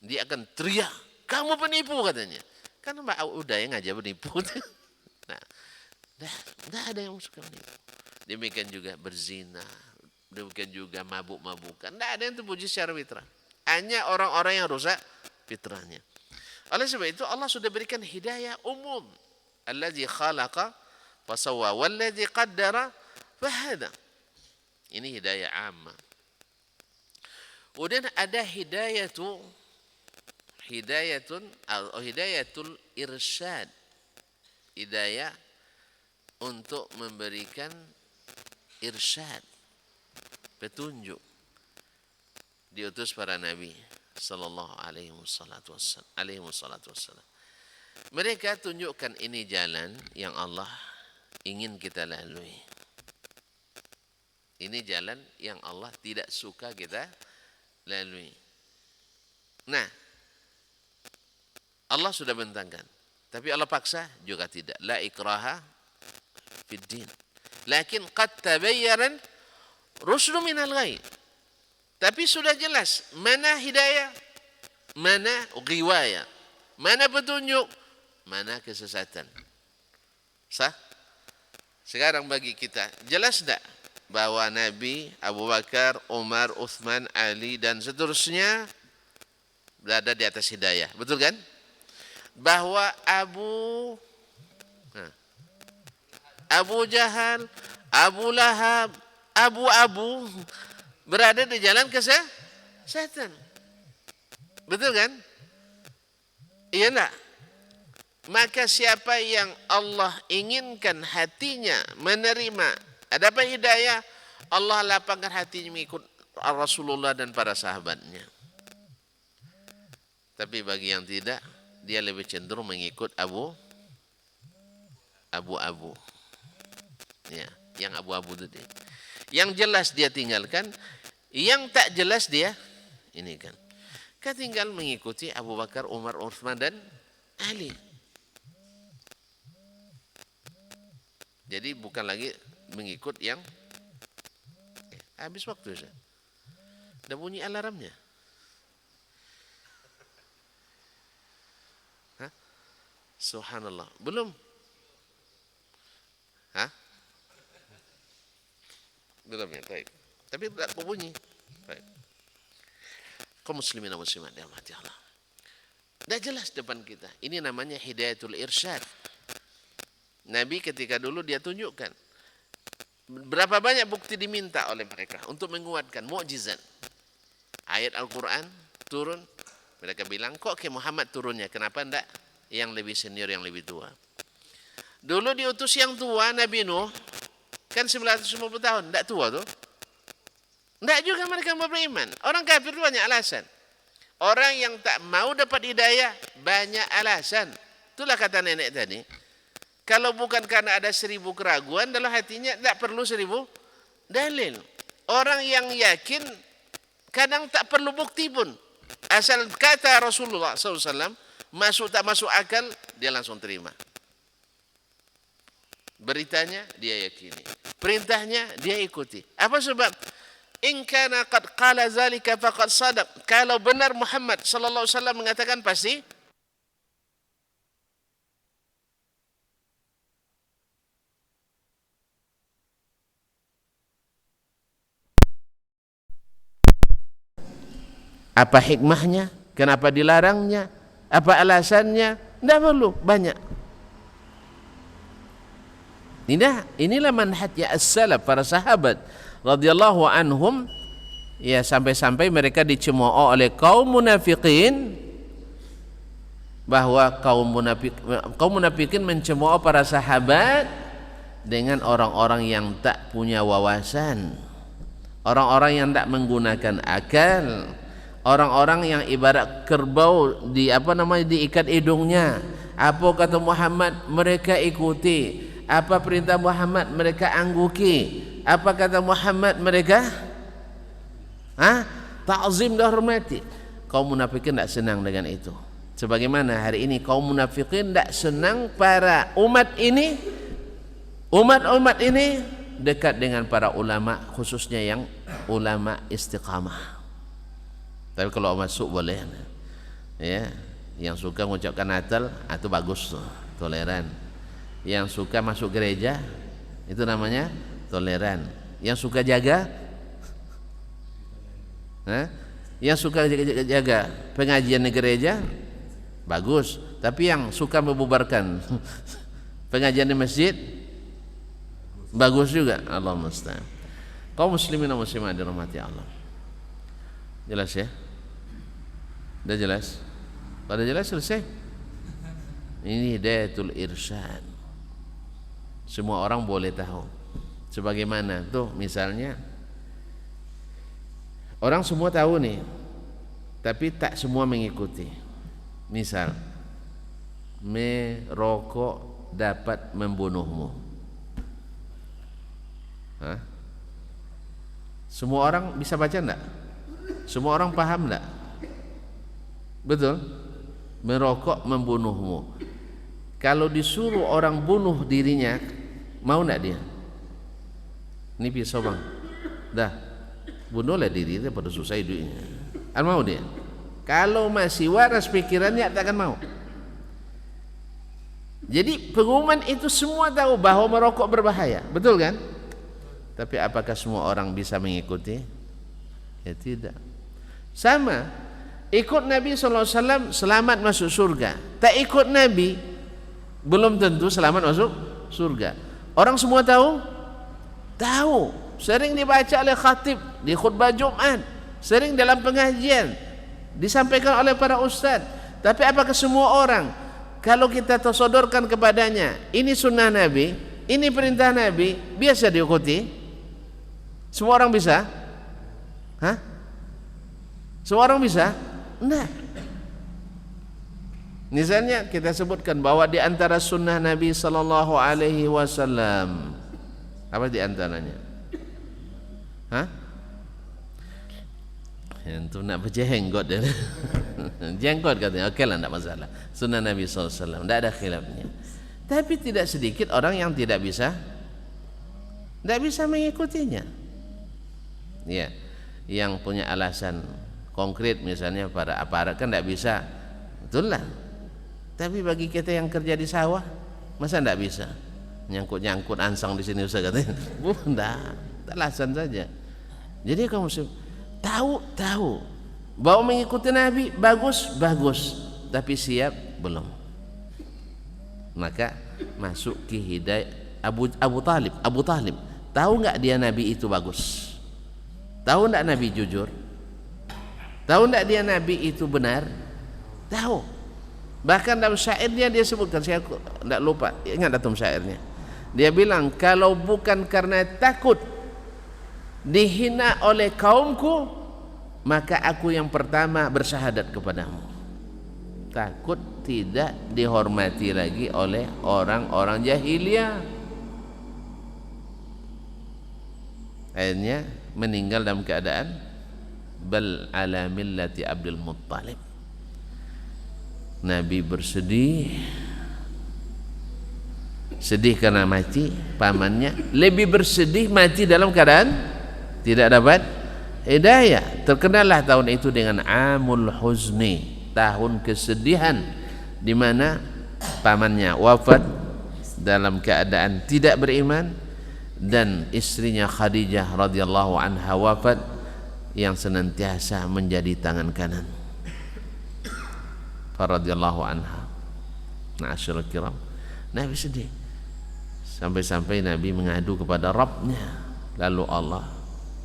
dia akan teriak, kamu penipu katanya. Kan udah yang aja penipu. Nah, dah ada yang suka menipu. Demikian juga berzina, demikian juga mabuk-mabukan. Tidak ada yang terpuji secara fitrah. Hanya orang-orang yang rusak fitrahnya. Oleh sebab itu Allah sudah berikan hidayah umum. Allazi khalaqa fasawwa wallazi qaddara fahada. Ini hidayah amma. Kemudian ada hidayatul irsyad. Hidayah untuk memberikan irsyad, petunjuk. Diutus para nabi sallallahu alaihi wasallam. Mereka tunjukkan ini jalan yang Allah ingin kita lalui. Ini jalan yang Allah tidak suka kita lalui. Nah, Allah sudah bentangkan. Tapi Allah paksa juga tidak. La ikraha fid din. Lakin qad tabayyana rusdu minal ghayy. Tapi sudah jelas mana hidayah, mana ghiwayah, mana petunjuk, mana kesesatan. Sah? Sekarang bagi kita, jelas tidak bahwa Nabi, Abu Bakar, Umar, Uthman, Ali, dan seterusnya berada di atas hidayah. Betul kan? Bahwa Abu Jahal, Abu Lahab, Abu berada di jalan kesesatan. Betul kan? Iya enggak? Maka siapa yang Allah inginkan hatinya menerima dapat hidayah, Allah lapangkan hatinya mengikut Rasulullah dan para sahabatnya. Tapi bagi yang tidak, dia lebih cenderung mengikut abu. Ya, yang abu-abu itu dia. Yang jelas dia tinggalkan, yang tak jelas dia ini kan. Tinggal mengikuti Abu Bakar, Umar, Utsman dan Ali. Jadi bukan lagi mengikut yang habis waktu saja. Udah bunyi alarmnya. Hah? Subhanallah. Belum? Hah? Belum ya, baik. Tapi tidak bunyi. Baik. Kaum muslimin dan muslimat dirahmati Allah. Dah jelas depan kita. Ini namanya hidayatul irsyad. Nabi ketika dulu dia tunjukkan berapa banyak bukti diminta oleh mereka untuk menguatkan mukjizat. Ayat Al-Quran turun, mereka bilang kok ke Muhammad turunnya, kenapa enggak yang lebih senior, yang lebih tua? Dulu diutus yang tua, Nabi Nuh, kan 950 tahun, enggak tua tuh. Enggak juga mereka mau beriman. Orang kafir banyak alasan. Orang yang tak mau dapat hidayah banyak alasan. Itulah kata nenek tadi. Kalau bukan karena ada 1000 keraguan dalam hatinya, tidak perlu 1000 dalil. Orang yang yakin kadang tak perlu bukti pun. Asal kata Rasulullah SAW, masuk tak masuk akal, dia langsung terima. Beritanya dia yakini. Perintahnya dia ikuti. Apa sebab? In kana qad qala zalika faqad sadaq. Kalau benar Muhammad sallallahu alaihi wasallam mengatakan pasti apa hikmahnya? Kenapa dilarangnya? Apa alasannya? Tidak perlu banyak. Inilah manhajnya as-salaf, para sahabat radhiyallahu anhum, ya, sampai-sampai mereka dicemooh oleh kaum munafikin, bahwa kaum munafikin mencemooh para sahabat dengan orang-orang yang tak punya wawasan, orang-orang yang tak menggunakan akal, orang-orang yang ibarat kerbau diikat hidungnya. Apa kata Muhammad mereka ikuti, apa perintah Muhammad mereka angguki, apa kata Muhammad mereka ta'zim dan hormati. Kaum munafikin tidak senang dengan itu. Sebagaimana hari ini kaum munafikin tidak senang para umat ini dekat dengan para ulama, khususnya yang ulama istiqamah. Tapi kalau masuk boleh, ya. Yang suka mengucapkan Natal itu bagus tuh, toleran. Yang suka masuk gereja itu namanya toleran. Yang suka jaga, yang suka jaga pengajian di gereja bagus. Tapi yang suka membubarkan pengajian di masjid bagus juga. Allah musta'an. Kaum muslimin dan muslimat dirahmati Allah. Jelas ya? Udah jelas? Pada jelas selesai. Ini hidayatul irsyad. Semua orang boleh tahu. Sebagaimana tuh misalnya orang semua tahu nih, tapi tak semua mengikuti. Misal merokok dapat membunuhmu. Semua orang bisa baca enggak? Semua orang paham enggak? Betul? Merokok membunuhmu. Kalau disuruh orang bunuh dirinya, mau enggak dia? Ini pisau bang, dah bunuhlah diri daripada susah hidupnya. Mau dia? Kalau masih waras pikirannya tak akan mau. Jadi pengumuman itu semua tahu bahwa merokok berbahaya, betul kan? Tapi apakah semua orang bisa mengikuti? Ya tidak. Sama, ikut Nabi SAW selamat masuk surga. Tak ikut Nabi belum tentu selamat masuk surga. Orang semua tahu? Tahu. Sering dibaca oleh khatib di khutbah Jumat, sering dalam pengajian disampaikan oleh para ustaz. Tapi apakah semua orang kalau kita tersodorkan kepadanya ini sunnah Nabi, ini perintah Nabi, biasa diikuti? Semua orang bisa? Hah? Semua orang bisa? Enggak. Misalnya kita sebutkan bahwa di antara sunnah Nabi sallallahu alaihi wasallam, apa di antaranya? Hah? Itu nak berjenggot dia. Jenggot katanya, oke lah, tidak masalah. Sunnah Nabi SAW, tidak ada khilafnya. Tapi tidak sedikit orang yang tidak bisa mengikutinya. Ya, yang punya alasan konkret, misalnya para aparat kan tidak bisa, betul lah. Tapi bagi kita yang kerja di sawah, masa tidak bisa? Nyangkut ansang di sini Ustaz katanya. Tidak, alasan saja. Jadi kamu tahu bahwa mengikuti Nabi bagus, tapi siap belum. Maka masuk ke hidayah Abu Talib. Tahu nggak dia Nabi itu bagus? Tahu nggak Nabi jujur? Tahu nggak dia Nabi itu benar? Tahu. Bahkan dalam syairnya dia sebutkan, saya tidak lupa, ingat datum syairnya. Dia bilang, kalau bukan karena takut dihina oleh kaumku, maka aku yang pertama bersyahadat kepadamu. Takut tidak dihormati lagi oleh orang-orang jahiliyah. Akhirnya meninggal dalam keadaan bal ala millati Abdul Muttalib. Nabi bersedih, sedih karena mati pamannya, lebih bersedih mati dalam keadaan tidak dapat hidayah. Terkenallah tahun itu dengan Amul Huzni, tahun kesedihan, di mana pamannya wafat dalam keadaan tidak beriman dan istrinya Khadijah radhiyallahu anha wafat yang senantiasa menjadi tangan kanan radhiyallahu anha. Ma'asyiral kiram, Nabi sedih sampai-sampai Nabi mengadu kepada Rabbnya, lalu Allah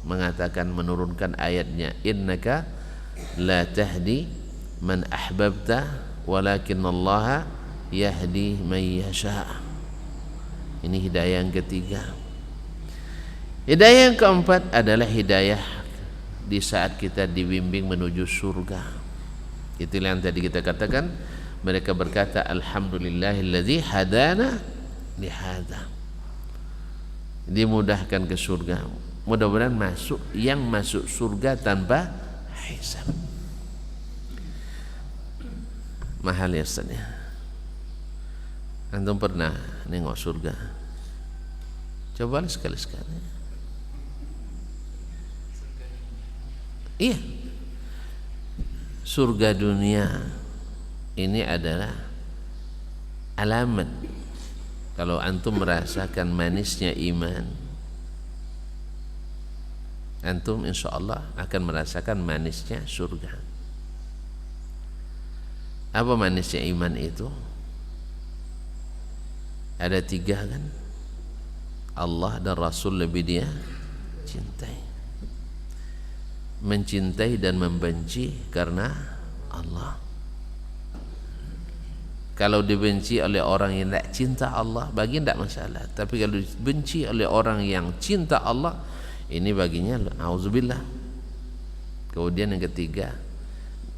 mengatakan, menurunkan ayatnya, innaka la tahdi man ahbabta walakinallaha yahdi man yasha. Ini hidayah yang ketiga. Hidayah yang keempat adalah hidayah di saat kita dibimbing menuju surga. Itulah yang tadi kita katakan, mereka berkata alhamdulillahilladzi hadana lihada, dimudahkan ke surga. Mudah-mudahan masuk surga tanpa hisab. Mahal ya Ustaz ya. Antum pernah nengok surga? Coba sekali-sekali. Iya. Surga dunia ini adalah alamat kalau antum merasakan manisnya iman, antum insyaallah akan merasakan manisnya surga. Apa manisnya iman itu? Ada 3 kan? Allah dan Rasul lebih dia cintai, mencintai dan membenci karena Allah. Kalau dibenci oleh orang yang tidak cinta Allah, bagi tidak masalah. Tapi kalau dibenci oleh orang yang cinta Allah, ini baginya auzubillah. Kemudian yang ketiga,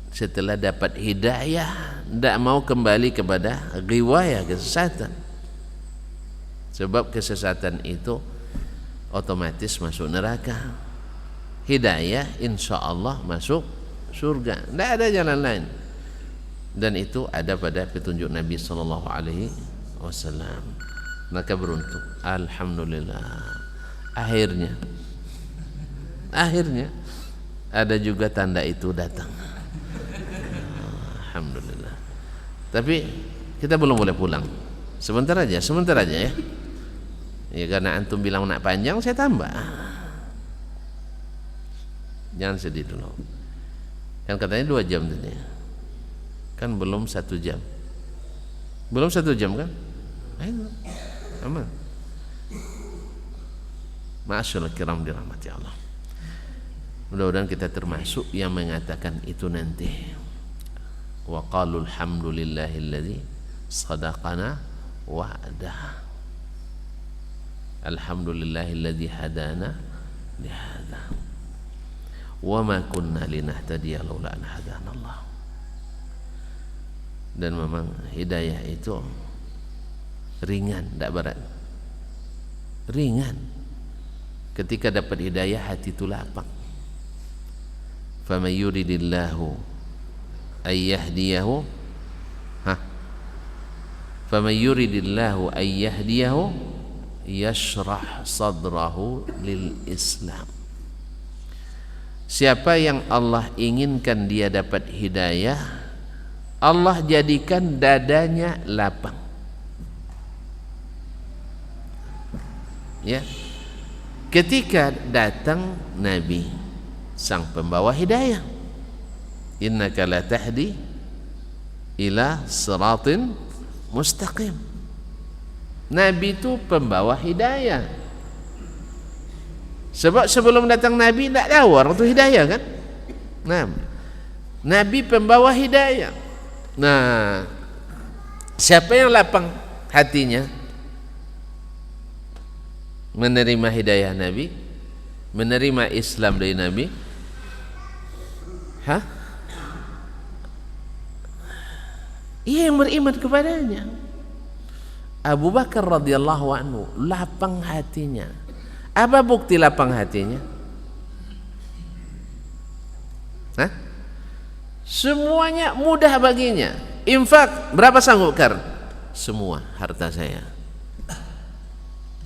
setelah dapat hidayah, tidak mau kembali kepada riwayah kesesatan. Sebab kesesatan itu otomatis masuk neraka. Hidayah insya Allah masuk surga, tidak ada jalan lain. Dan itu ada pada petunjuk Nabi sallallahu alaihi wasallam. Maka beruntung, alhamdulillah, akhirnya ada juga tanda itu datang. Alhamdulillah. Tapi kita belum boleh pulang. Sebentar aja ya. Ya karena antum bilang nak panjang, saya tambah. Jangan sedih dulu. Kan katanya 2 jam tadi. Kan belum 1 jam. Belum 1 jam kan? Ayo, aman. Ma'asyiral kiram dirahmati Allah. Mudah-mudahan kita termasuk yang mengatakan itu nanti. Wa qalu alhamdulillahilladzi sadaqana wa'dah. Alhamdulillahilladzi hadana lihadza. Wa ma kunna linahtadiya laula an hadanallah. Dan memang hidayah itu ringan, tidak berat. Ringan. Ketika dapat hidayah hati itu lapang. Faman yuridillahu ayyahdiyahu faman yuridillahu ayyahdiyahu yashrah sadrahu lil Islam. Siapa yang Allah inginkan dia dapat hidayah, Allah jadikan dadanya lapang. Ya. Ketika datang Nabi sang pembawa hidayah, innaka la tahdi ila siratin mustaqim. Nabi itu pembawa hidayah. Sebab sebelum datang Nabi tidak tahu orang itu hidayah kan? Nah, Nabi pembawa hidayah. Nah, siapa yang lapang hatinya menerima hidayah Nabi, menerima Islam dari Nabi, ia yang beriman kepadanya. Abu Bakar radhiyallahu anhu lapang hatinya. Apa bukti lapang hatinya? Semuanya mudah baginya. Infak, berapa sanggup Kar? Semua harta saya.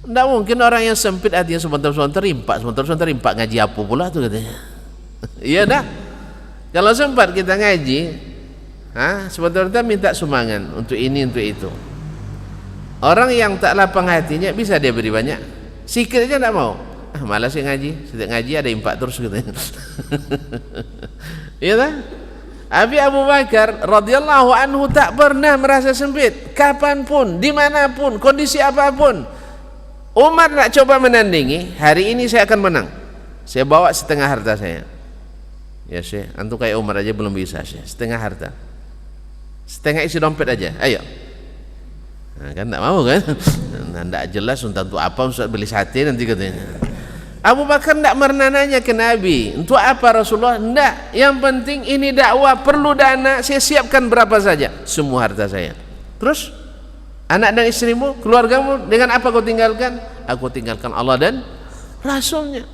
Tidak mungkin orang yang sempit hatinya sebentar-sebentar impak ngaji apa pula tuh katanya. Iya dah. Kalau sempat kita ngaji, sebentar-sebentar minta sumbangan untuk ini untuk itu. Orang yang tak lapang hatinya bisa dia beri banyak, sikit aja tidak mau. Malas sih ngaji, setiap ngaji ada impak terus katanya. Iya dah. Abu Bakar radhiyallahu anhu tak pernah merasa sempit, kapanpun, dimanapun, kondisi apapun. Umar nak coba menandingi, hari ini saya akan menang, saya bawa setengah harta saya. Ya Syekh, antum kayak Umar aja belum bisa Syekh, setengah harta, setengah isi dompet aja, ayo. Nah, kan tak mau kan? Nah, tak jelas untuk apa Ustaz beli sate nanti katanya. Abu Bakar tidak pernah nanya ke Nabi, untuk apa Rasulullah? Tidak, yang penting ini dakwah, perlu dana, saya siapkan berapa saja, semua harta saya. Terus anak dan istrimu, keluargamu, dengan apa kau tinggalkan? Aku tinggalkan Allah dan Rasulnya.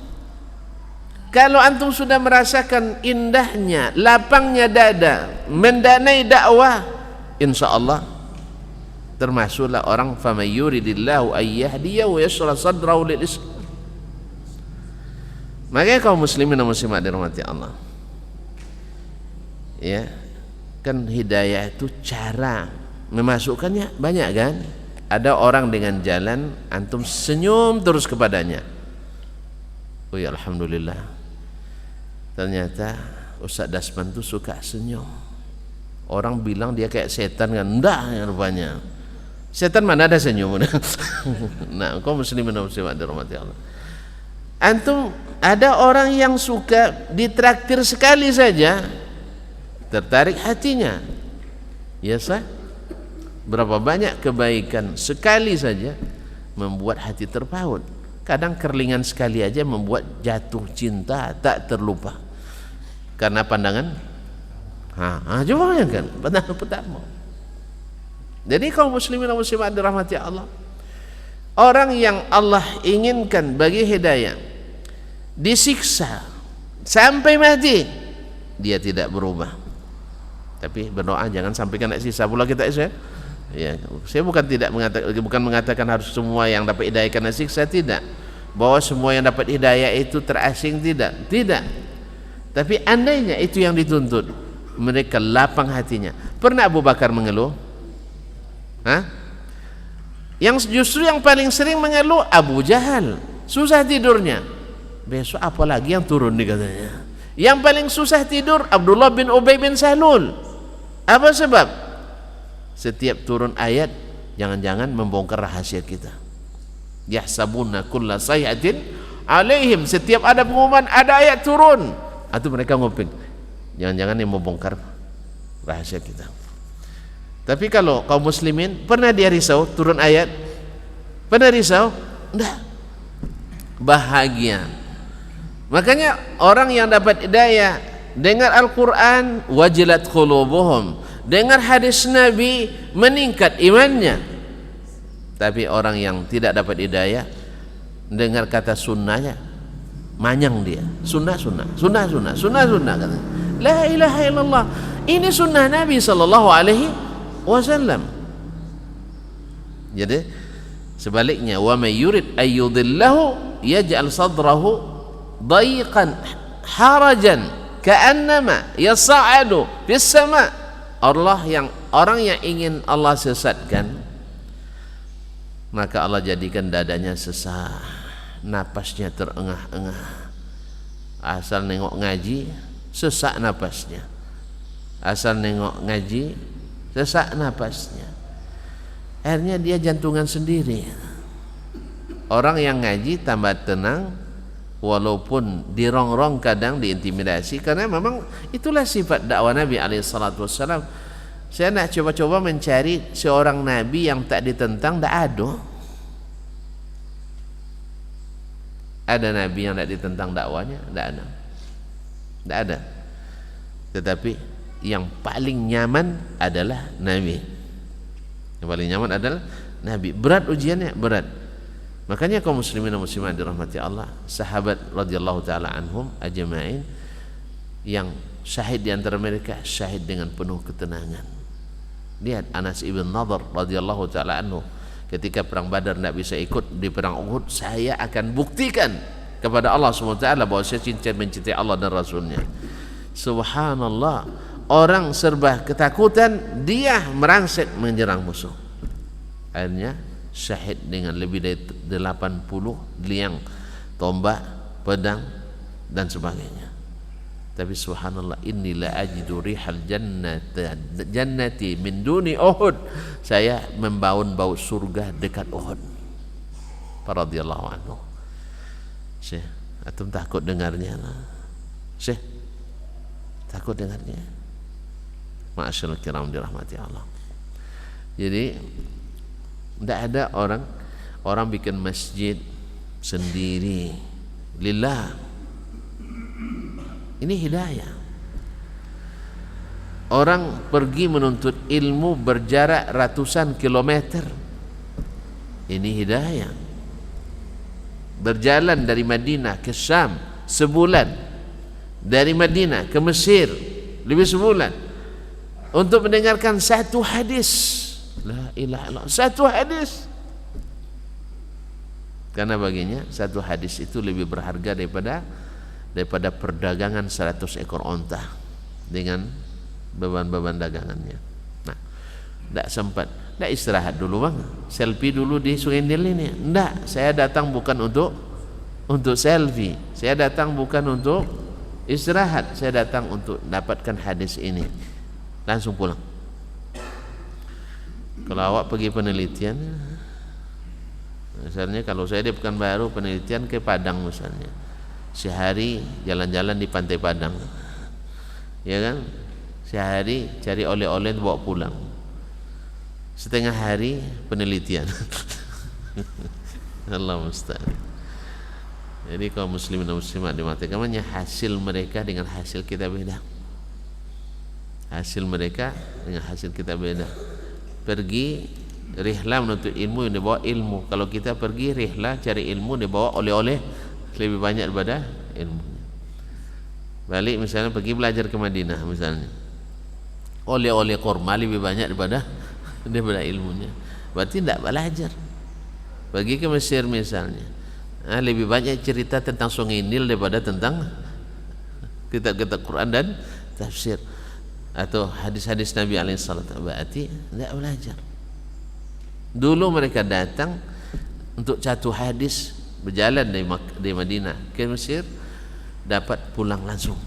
Kalau antum sudah merasakan indahnya, lapangnya dada, mendanai dakwah, insya Allah termasuklah orang faman yuridillahu ayyahdiyahu yashrah sadrahu lil Islam. Makanya kaum muslimin dan muslimat dirahmati Allah, ya kan hidayah itu cara memasukkannya banyak kan. Ada orang dengan jalan antum senyum terus kepadanya, oh ya alhamdulillah, ternyata Ustaz Dasman tuh suka senyum. Orang bilang dia kayak setan kan, enggak ya rupanya. Setan mana ada senyum. Nah, kaum muslimin dan muslimat dirahmati Allah, antum ada orang yang suka ditraktir sekali saja tertarik hatinya, ya sah. Berapa banyak kebaikan sekali saja membuat hati terpaut. Kadang kerlingan sekali aja membuat jatuh cinta tak terlupa karena pandangan coba kan pandangan pertama. Jadi kaum muslimin dan muslimat dirahmati Allah, orang yang Allah inginkan bagi hidayah disiksa sampai mati, dia tidak berubah. Tapi berdoa jangan sampai kena siksa pula kita ya. Saya bukan mengatakan harus semua yang dapat hidayah kena siksa, tidak. Bahwa semua yang dapat hidayah itu terasing, tidak. Tapi andainya itu yang dituntut, mereka lapang hatinya. Pernah Abu Bakar mengeluh? Yang justru yang paling sering mengeluh Abu Jahal, susah tidurnya. Besok apa lagi yang turun nih katanya. Yang paling susah tidur Abdullah bin Ubay bin Salul. Apa sebab? Setiap turun ayat jangan-jangan membongkar rahasia kita. Yahsabuna kulla sayhatin alaihim, setiap ada pengumuman ada ayat turun, itu mereka nguping, jangan-jangan yang membongkar rahasia kita. Tapi kalau kaum muslimin, pernah dia risau turun ayat? Pernah risau? Enggak. Bahagia. Makanya orang yang dapat hidayah dengar Al-Quran, wajilat qulubuhum, dengar hadis Nabi, meningkat imannya. Tapi orang yang tidak dapat hidayah, dengar kata sunnahnya, manyang dia. Sunnah kata. La ilaha illallah, ini sunnah Nabi sallallahu alaihi wasallam. Jadi sebaliknya, wa may yurid ayyudillahu yaj'al sadrahu dayqan harajan ka'annama yas'adu fis sama. Orang yang ingin Allah sesatkan, maka Allah jadikan dadanya sesak, napasnya terengah-engah. Asal nengok ngaji, sesak napasnya. Asal nengok ngaji, sesak napasnya. Akhirnya dia jantungan sendiri. Orang yang ngaji tambah tenang, walaupun dirongrong, kadang diintimidasi, karena memang itulah sifat dakwah Nabi SAW. Saya nak coba-coba mencari seorang Nabi yang tak ditentang, tak ada. Ada Nabi yang tak ditentang dakwanya? Tak ada. Tak ada. Tetapi yang paling nyaman adalah Nabi. Yang paling nyaman adalah Nabi. Berat ujiannya, berat. Makanya kaum muslimin dan muslimat dirahmati Allah, sahabat radhiyallahu taala anhum ajma'in, yang syahid di antara mereka syahid dengan penuh ketenangan. Lihat Anas ibn Nadhr radhiyallahu taala anhu, ketika perang Badar tidak bisa ikut di perang Uhud, saya akan buktikan kepada Allah SWT bahwa saya mencintai Allah dan Rasulnya. Subhanallah, orang serba ketakutan, dia merangsek menyerang musuh. Akhirnya syahid dengan lebih dari 80 liang tombak, pedang dan sebagainya. Tapi subhanallah, inni la ajidu rihal jannati min duni Uhud, saya membaun bau surga dekat Uhud. Radhiyallahu anhu. Syekh, antum takut dengarnya lah. Syekh, takut dengarnya. Ma'asyiral kiram dirahmati Allah. Jadi tidak ada orang bikin masjid sendiri lillah. Ini hidayah. Orang pergi menuntut ilmu berjarak ratusan kilometer, ini hidayah. Berjalan dari Madinah ke Syam sebulan, dari Madinah ke Mesir lebih sebulan, untuk mendengarkan satu hadis. La ilaha illallah, satu hadis. Karena baginya satu hadis itu lebih berharga daripada perdagangan 100 ekor onta dengan beban-beban dagangannya. Nah, tidak sempat, tidak istirahat dulu bang, selfie dulu di Sungai Nil ini. Tidak, saya datang bukan untuk selfie, saya datang bukan untuk istirahat, saya datang untuk dapatkan hadis ini. Langsung pulang. Kalau awak pergi penelitian, misalnya kalau saya di Pekanbaru penelitian ke Padang misalnya, sehari jalan-jalan di Pantai Padang, ya kan, sehari cari oleh-oleh bawa pulang, setengah hari penelitian. Allah musta'an. Jadi kaum muslimin dan muslimat dimatikan, namanya hasil mereka dengan hasil kita beda. Hasil mereka dengan hasil kita beda. Pergi rihlah menuntut ilmu, yang dibawa ilmu. Kalau kita pergi rihlah cari ilmu, dibawa oleh-oleh lebih banyak daripada ilmunya. Balik misalnya pergi belajar ke Madinah misalnya, oleh-oleh korma lebih banyak daripada ilmunya. Berarti tidak belajar. Pergi ke Mesir misalnya, lebih banyak cerita tentang Sungai Nil daripada tentang kitab-kitab Quran dan tafsir atau hadis-hadis Nabi alaihissalam. Berarti tidak belajar. Dulu mereka datang untuk satu hadis, berjalan dari Madinah ke Mesir, dapat pulang langsung.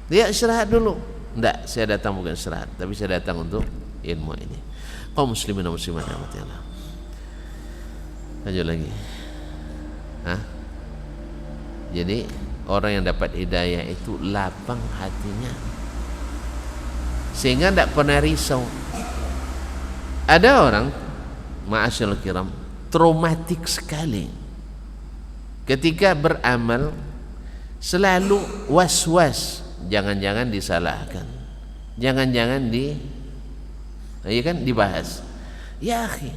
Dia istirahat dulu. Enggak, saya datang bukan istirahat, tapi saya datang untuk ilmu ini. Kaum muslimin dan muslimat rahmatullah. Lanjut lagi. Jadi orang yang dapat hidayah itu lapang hatinya, sehingga tidak pernah risau. Ada orang, ma'asyarul kiram, traumatik sekali ketika beramal, selalu was-was, jangan-jangan disalahkan, jangan-jangan dibahas. Ya akhi,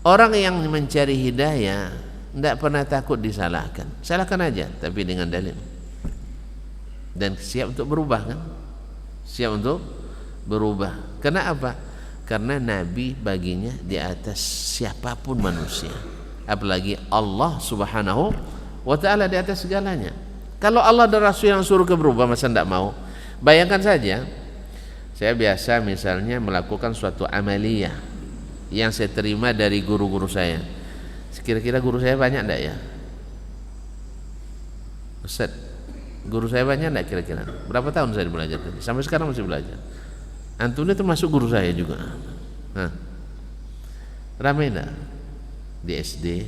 orang yang mencari hidayah tidak pernah takut disalahkan. Salahkan aja, tapi dengan dalil, dan siap untuk berubah kan? Siap untuk berubah. Kenapa? Karena Nabi baginya di atas siapapun manusia, apalagi Allah subhanahu wa ta'ala di atas segalanya. Kalau Allah dan Rasul yang suruh ke berubah, masa tidak mau? Bayangkan saja, saya biasa misalnya melakukan suatu amaliyah yang saya terima dari guru-guru saya. Kira-kira guru saya banyak enggak ya? Ustaz, guru saya banyak enggak kira-kira? Berapa tahun saya belajar tadi? Sampai sekarang masih belajar. Antum ini termasuk guru saya juga. Ramai enggak? Di SD,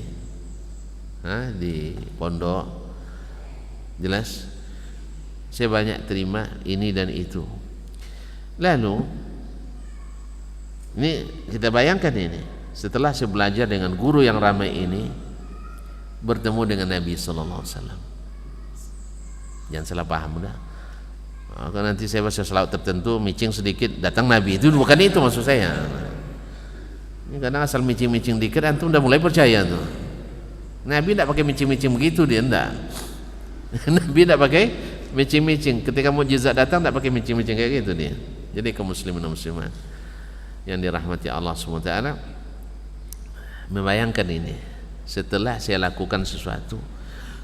di pondok, jelas saya banyak terima ini dan itu. Lalu ini kita bayangkan, ini setelah saya belajar dengan guru yang ramai ini, bertemu dengan Nabi sallallahu alaihi wasallam. Jangan salah paham dah. Kalau nanti saya baca selawat tertentu, micing sedikit, datang Nabi, itu bukan itu maksud saya. Ini kadang asal micing-micing dikit, antum udah mulai percaya tuh. Nabi tidak pakai micing-micing begitu, dia enggak. Nabi tidak pakai micing-micing. Ketika mukjizat datang tidak pakai micing-micing kayak gitu dia. Jadi kaum muslimin dan muslimat yang dirahmati Allah SWT, membayangkan ini, setelah saya lakukan sesuatu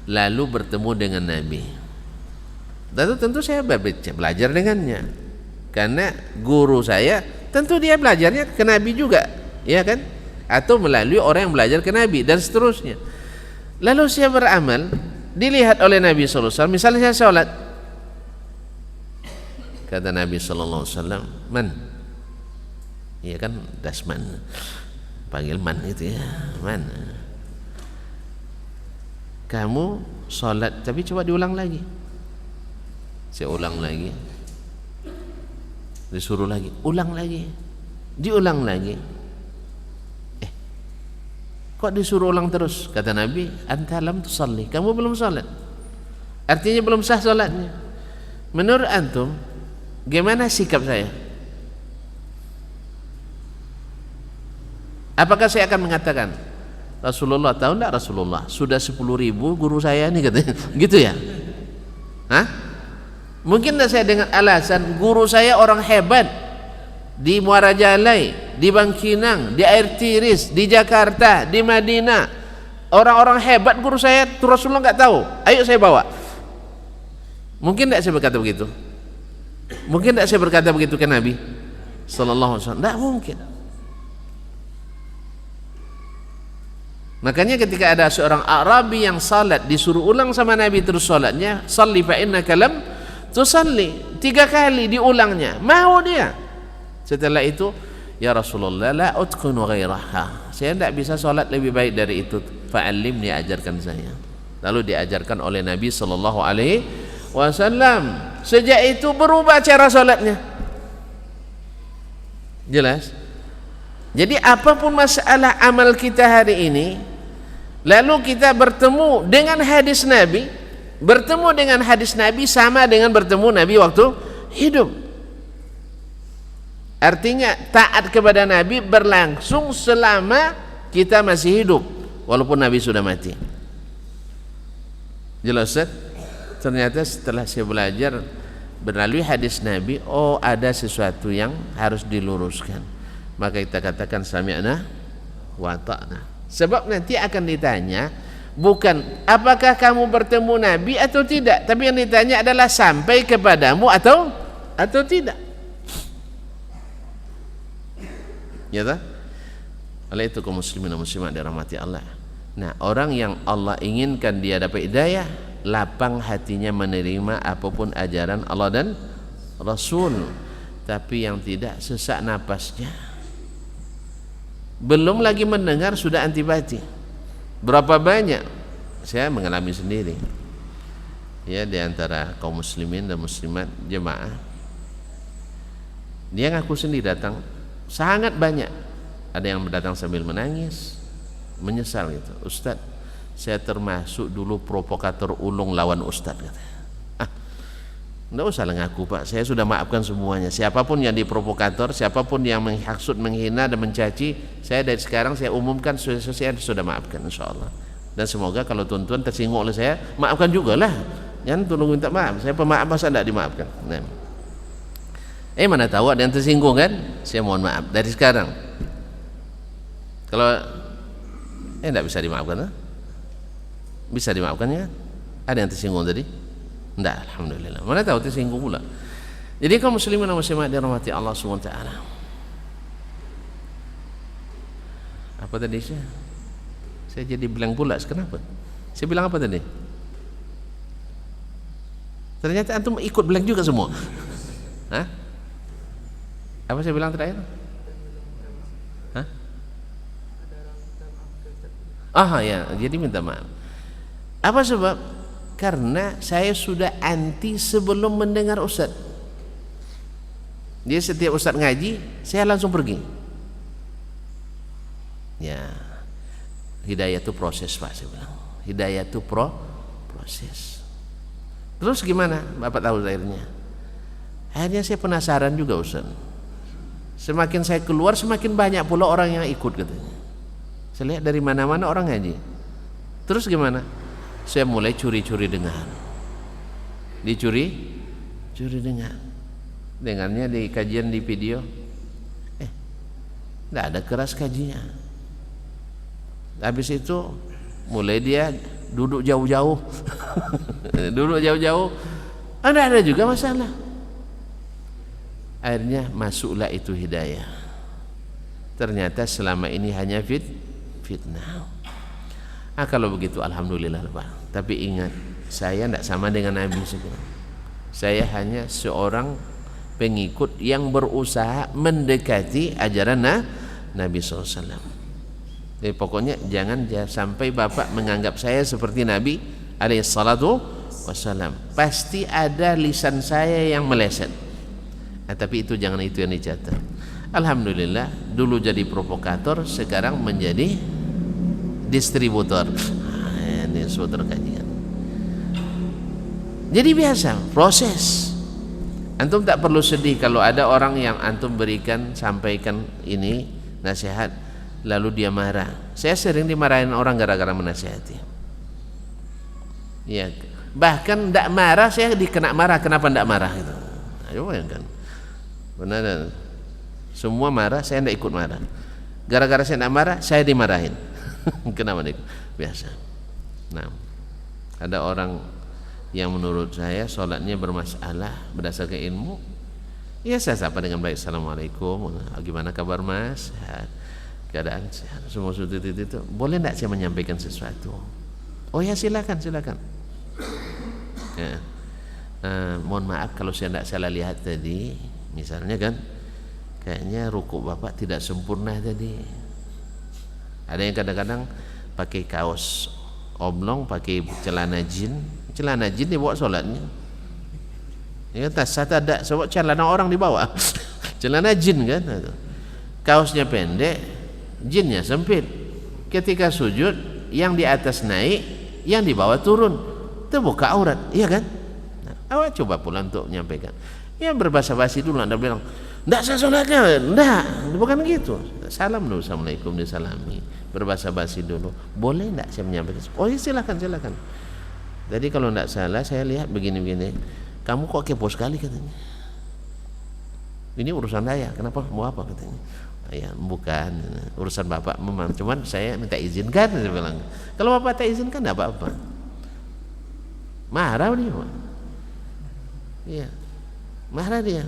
lalu bertemu dengan Nabi, lalu tentu saya belajar dengannya, karena guru saya tentu dia belajarnya ke Nabi juga, ya kan, atau melalui orang yang belajar ke Nabi dan seterusnya. Lalu saya beramal, dilihat oleh Nabi SAW. Misalnya saya sholat, kata Nabi SAW, man, iya kan, dasman, panggil man itu ya, man, kamu sholat tapi coba diulang lagi. Saya ulang lagi, disuruh lagi, ulang lagi, diulang lagi. Kok disuruh ulang terus? Kata Nabi, anta lam tusalli, kamu belum sholat, artinya belum sah sholatnya. Menurut antum gimana sikap saya? Apakah saya akan mengatakan, Rasulullah tahu enggak, Rasulullah sudah 10.000 guru saya ini, katanya gitu ya? Mungkin enggak saya dengan alasan guru saya orang hebat di Muara Jalai, di Bangkinang, di Air Tiris, di Jakarta, di Madinah, orang-orang hebat guru saya, itu Rasulullah enggak tahu, ayo saya bawa. Mungkin enggak saya berkata begitu? Mungkin enggak saya berkata begitu ke Nabi sallallahu alaihi wasallam? Enggak mungkin. Makanya ketika ada seorang Arabi yang salat, disuruh ulang sama Nabi terus salatnya, salli fa innaka lam tusalli, 3 kali diulangnya, mau dia. Setelah itu, ya Rasulullah la utqinu ghairaha, saya tidak bisa salat lebih baik dari itu, fa'allimni, ajarkan saya. Lalu diajarkan oleh Nabi sallallahu alaihi wasallam. Sejak itu berubah cara salatnya. Jelas? Jadi apapun masalah amal kita hari ini, lalu kita bertemu dengan hadis Nabi, bertemu dengan hadis Nabi sama dengan bertemu Nabi waktu hidup. Artinya taat kepada Nabi berlangsung selama kita masih hidup, walaupun Nabi sudah mati. Jelas? Ternyata setelah saya belajar melalui hadis Nabi, oh ada sesuatu yang harus diluruskan, maka kita katakan sami'na wa ta'na. Sebab nanti akan ditanya bukan apakah kamu bertemu Nabi atau tidak, tapi yang ditanya adalah sampai kepadamu atau tidak. Ya tak? Oleh itu kaum muslimin dan muslimat dirahmati Allah. Nah, orang yang Allah inginkan dia dapat hidayah, lapang hatinya menerima apapun ajaran Allah dan Rasul. Tapi yang tidak, sesak napasnya. Belum lagi mendengar sudah antipati. Berapa banyak saya mengalami sendiri. Ya, di antara kaum muslimin dan muslimat jemaah. Dia ngaku sendiri datang sangat banyak. Ada yang datang sambil menangis, menyesal gitu. Ustadz, saya termasuk dulu provokator ulung lawan Ustadz, katanya. Enggak usah ngaku Pak, saya sudah maafkan semuanya. Siapapun yang diprovokator, siapapun yang menghasut, menghina dan mencaci, saya dari sekarang saya umumkan saya sudah maafkan, insyaallah. Dan semoga kalau tuan-tuan tersinggung oleh saya, maafkan juga lah. Jangan tolong minta maaf, saya pemaaf masa tidak dimaafkan. Nah. Mana tahu ada yang tersinggung kan? Saya mohon maaf dari sekarang. Kalau tidak bisa dimaafkan, bisa dimaafkan ya? Ada yang tersinggung tadi? Tidak, alhamdulillah. Mana tahu tersinggung pula. Jadi kaum muslimin dan muslimat dirahmati Allah SWT. Apa tadi saya jadi bilang pula, kenapa? Saya bilang apa tadi? Ternyata antum ikut bilang juga semua. Hah? Apa saya bilang terakhir? Hah? Ya, jadi minta maaf. Apa sebab? Karena saya sudah anti sebelum mendengar Ustadz. Dia setiap Ustadz ngaji, saya langsung pergi. Ya, hidayah itu proses Pak, saya bilang. Hidayah itu proses. Terus gimana? Bapak tahu akhirnya? Akhirnya saya penasaran juga Ustadz. Semakin saya keluar, semakin banyak pula orang yang ikut katanya. Saya lihat dari mana-mana orang ngaji. Terus gimana? Saya mulai curi-curi dengar. Dicuri dengar. Dengarnya di kajian di video. Tidak ada keras kajinya. Habis itu mulai dia duduk jauh-jauh. Duduk jauh-jauh. Ada juga masalah. Akhirnya masuklah itu hidayah. Ternyata selama ini hanya fitnah. Kalau begitu alhamdulillah Pak. Tapi ingat, saya tidak sama dengan Nabi sebenarnya. Saya hanya seorang pengikut yang berusaha mendekati ajaran Nabi SAW. Jadi pokoknya jangan sampai Bapak menganggap saya seperti Nabi SAW. Pasti ada lisan saya yang meleset. Tapi itu jangan itu yang dicatat. Alhamdulillah, dulu jadi provokator, sekarang menjadi distributor. Ini distributor kajian. Jadi biasa, proses. Antum tak perlu sedih kalau ada orang yang antum berikan, sampaikan ini nasihat, lalu dia marah. Saya sering dimarahin orang gara-gara menasihati. Ya, bahkan tidak marah, saya dikena marah. Kenapa tidak marah itu? Ayo bayangkan. Benar. Semua marah, saya tidak ikut marah. Gara-gara saya tidak marah, saya dimarahin. Kenapa nih? Biasa. Nah, ada orang yang menurut saya sholatnya bermasalah berdasarkan ilmu, ya saya sapa dengan baik, assalamualaikum, gimana kabar mas, sehat, keadaan sehat, semua sudah itu. Boleh tidak saya menyampaikan sesuatu? Oh ya, silakan. Ya. Mohon maaf kalau saya tidak salah lihat tadi, misalnya kan, kayaknya rukuk bapak tidak sempurna tadi. Ada yang kadang-kadang pakai kaos oblong, pakai celana jin dibawa sholatnya. Ya, tas ada sebab celana orang dibawa. Celana jin kan, kaosnya pendek, jinnya sempit. Ketika sujud, yang di atas naik, yang di bawah turun, terbuka aurat, iya kan? Nah, awak coba pula untuk menyampaikan. Ya berbahasa basi dulu, anda bilang, tidak saya sholatnya, tidak, bukan gitu. Salam dulu, assalamualaikum, disalami. Berbahasa basi dulu. Boleh tidak saya menyampaikan? Oh ya, silakan. Jadi kalau tidak salah, saya lihat begini-begini. Kamu kok kepo sekali katanya. Ini urusan saya, kenapa mau apa katanya? Ya bukan urusan bapak, memang. Cuman saya minta izinkan, saya bilang. Kalau bapak tak izinkan, tidak apa-apa. Marah dia, Pak. Iya, marah dia.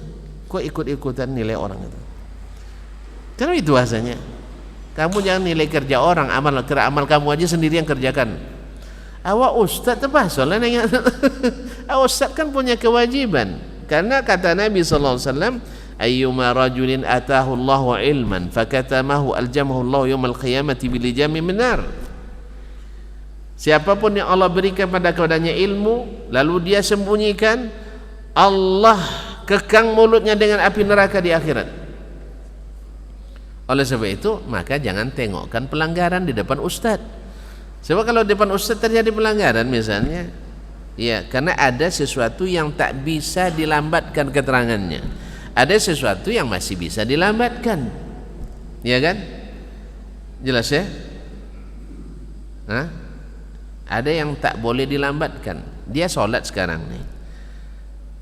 Kok ikut-ikutan nilai orang itu? Karena itu bahasanya. Kamu jangan nilai kerja orang, amal kamu aja sendiri yang kerjakan. Awak ustaz terpaksa lah nanya. Awak ustaz kan punya kewajiban. Karena kata Nabi sallallahu alaihi wasallam, ayyuma rajulin atahu Allahu ilman fakatamahu aljamahu Allah yaumil qiyamati bil jami minar. Siapapun yang Allah berikan padanya ilmu lalu dia sembunyikan, Allah kekang mulutnya dengan api neraka di akhirat. Oleh sebab itu, maka jangan tengokkan pelanggaran di depan ustaz. Sebab kalau di depan ustaz terjadi pelanggaran misalnya, ya karena ada sesuatu yang tak bisa dilambatkan keterangannya. Ada sesuatu yang masih bisa dilambatkan. Ya kan? Jelas ya? Hah? Ada yang tak boleh dilambatkan. Dia sholat sekarang nih.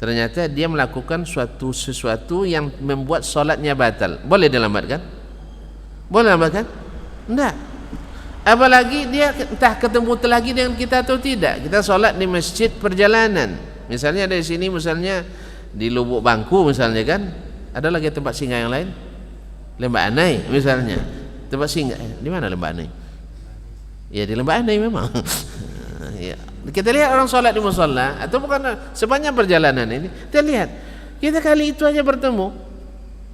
Ternyata dia melakukan sesuatu yang membuat sholatnya batal. Boleh dilambatkan? Boleh lambatkan? Enggak. Apalagi dia entah ketemu lagi dengan kita atau tidak. Kita sholat di masjid perjalanan. Misalnya dari sini, misalnya di Lubuk Bangku misalnya kan, ada lagi tempat singgah yang lain. Lembah Anai misalnya. Tempat singgah di mana Lembah Anai? Ya di Lembah Anai memang. Ya. Kita lihat orang sholat di musholla atau bukan sepanjang perjalanan ini, kita lihat kita kali itu aja bertemu.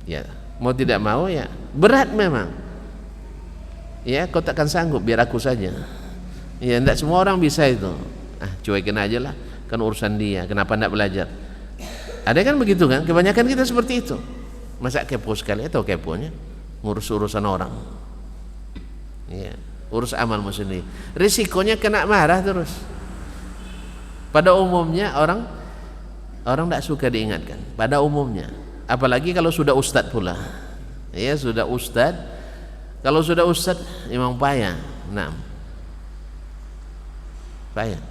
Ya mau tidak mau ya berat memang. Ya kau takkan sanggup, biar aku saja. Ya tidak semua orang bisa itu. Cuekin aja lah, kan urusan dia. Kenapa tidak belajar? Ada kan begitu kan? Kebanyakan kita seperti itu. Masa kepo sekali atau keponya ngurus urusan orang. Ya, urus amalmu sendiri. Risikonya kena marah terus. Pada umumnya orang tidak suka diingatkan. Pada umumnya, apalagi kalau sudah ustadz pula. Ya sudah ustadz. Kalau sudah ustadz memang payah. Nah, payah.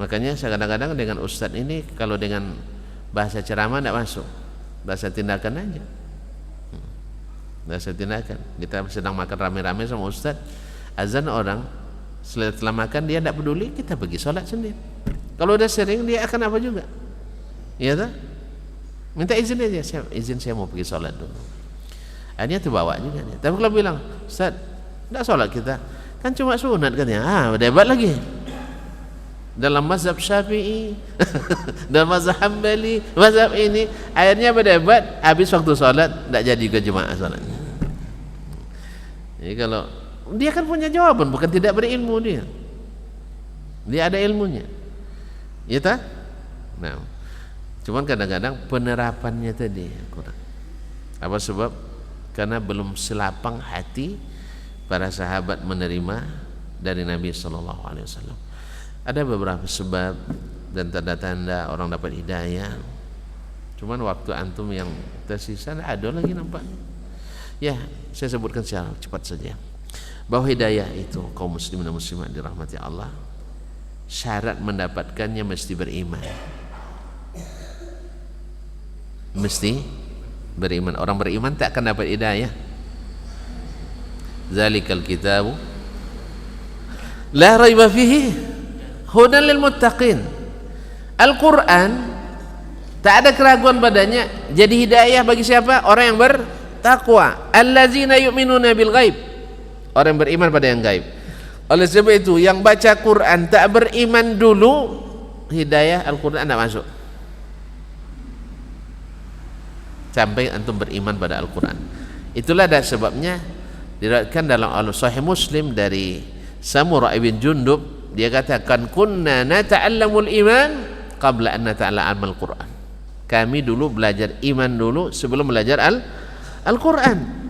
Makanya saya kadang-kadang dengan ustadz ini kalau dengan bahasa ceramah tidak masuk, bahasa tindakan aja. Bahasa tindakan. Kita sedang makan rame-rame sama ustadz, azan orang, setelah makan dia tidak peduli, kita pergi sholat sendiri. Kalau udah sering dia akan apa juga, iya tak? Minta izin aja, izin saya mau pergi sholat dulu. Akhirnya terbawa juga dia. Tapi kalau bilang, Ustaz, tidak sholat kita, kan cuma sunat katanya. Berdebat lagi. Dalam mazhab Syafi'i, dalam mazhab Hambali, mazhab ini, akhirnya berdebat. Habis waktu sholat, tidak jadi ke jemaah sholatnya. Jadi kalau dia kan punya jawaban, bukan tidak berilmu dia. Dia ada ilmunya. Ya tak? Nah, cuman kadang-kadang penerapannya tadi kurang. Apa sebab? Karena belum selapang hati para sahabat menerima dari Nabi sallallahu alaihi wasallam. Ada beberapa sebab dan tanda-tanda orang dapat hidayah. Cuman waktu antum yang tersisa ada lagi nampaknya. Ya, saya sebutkan secara cepat saja. Bahwa hidayah itu kaum muslimin dan muslimat dirahmati Allah, syarat mendapatkannya mesti beriman. Mesti beriman. Orang beriman tak akan dapat hidayah. Zalikal kitabu la raiba fihi hudan lil muttaqin. Al-Quran tak ada keraguan padanya, jadi hidayah bagi siapa? Orang yang bertakwa. Allazina yu'minuna bil ghaib. Orang yang beriman pada yang gaib. Oleh sebab itu yang baca Quran tak beriman dulu, hidayah Al-Quran tak masuk sampai antum beriman pada Al-Quran. Itulah ada sebabnya diriwayatkan dalam Sahih Muslim dari Samurah bin Jundub, dia katakan kunna nata'allamul iman qabla an nata'allam al-Quran. Kami dulu belajar iman dulu sebelum belajar Al-Quran.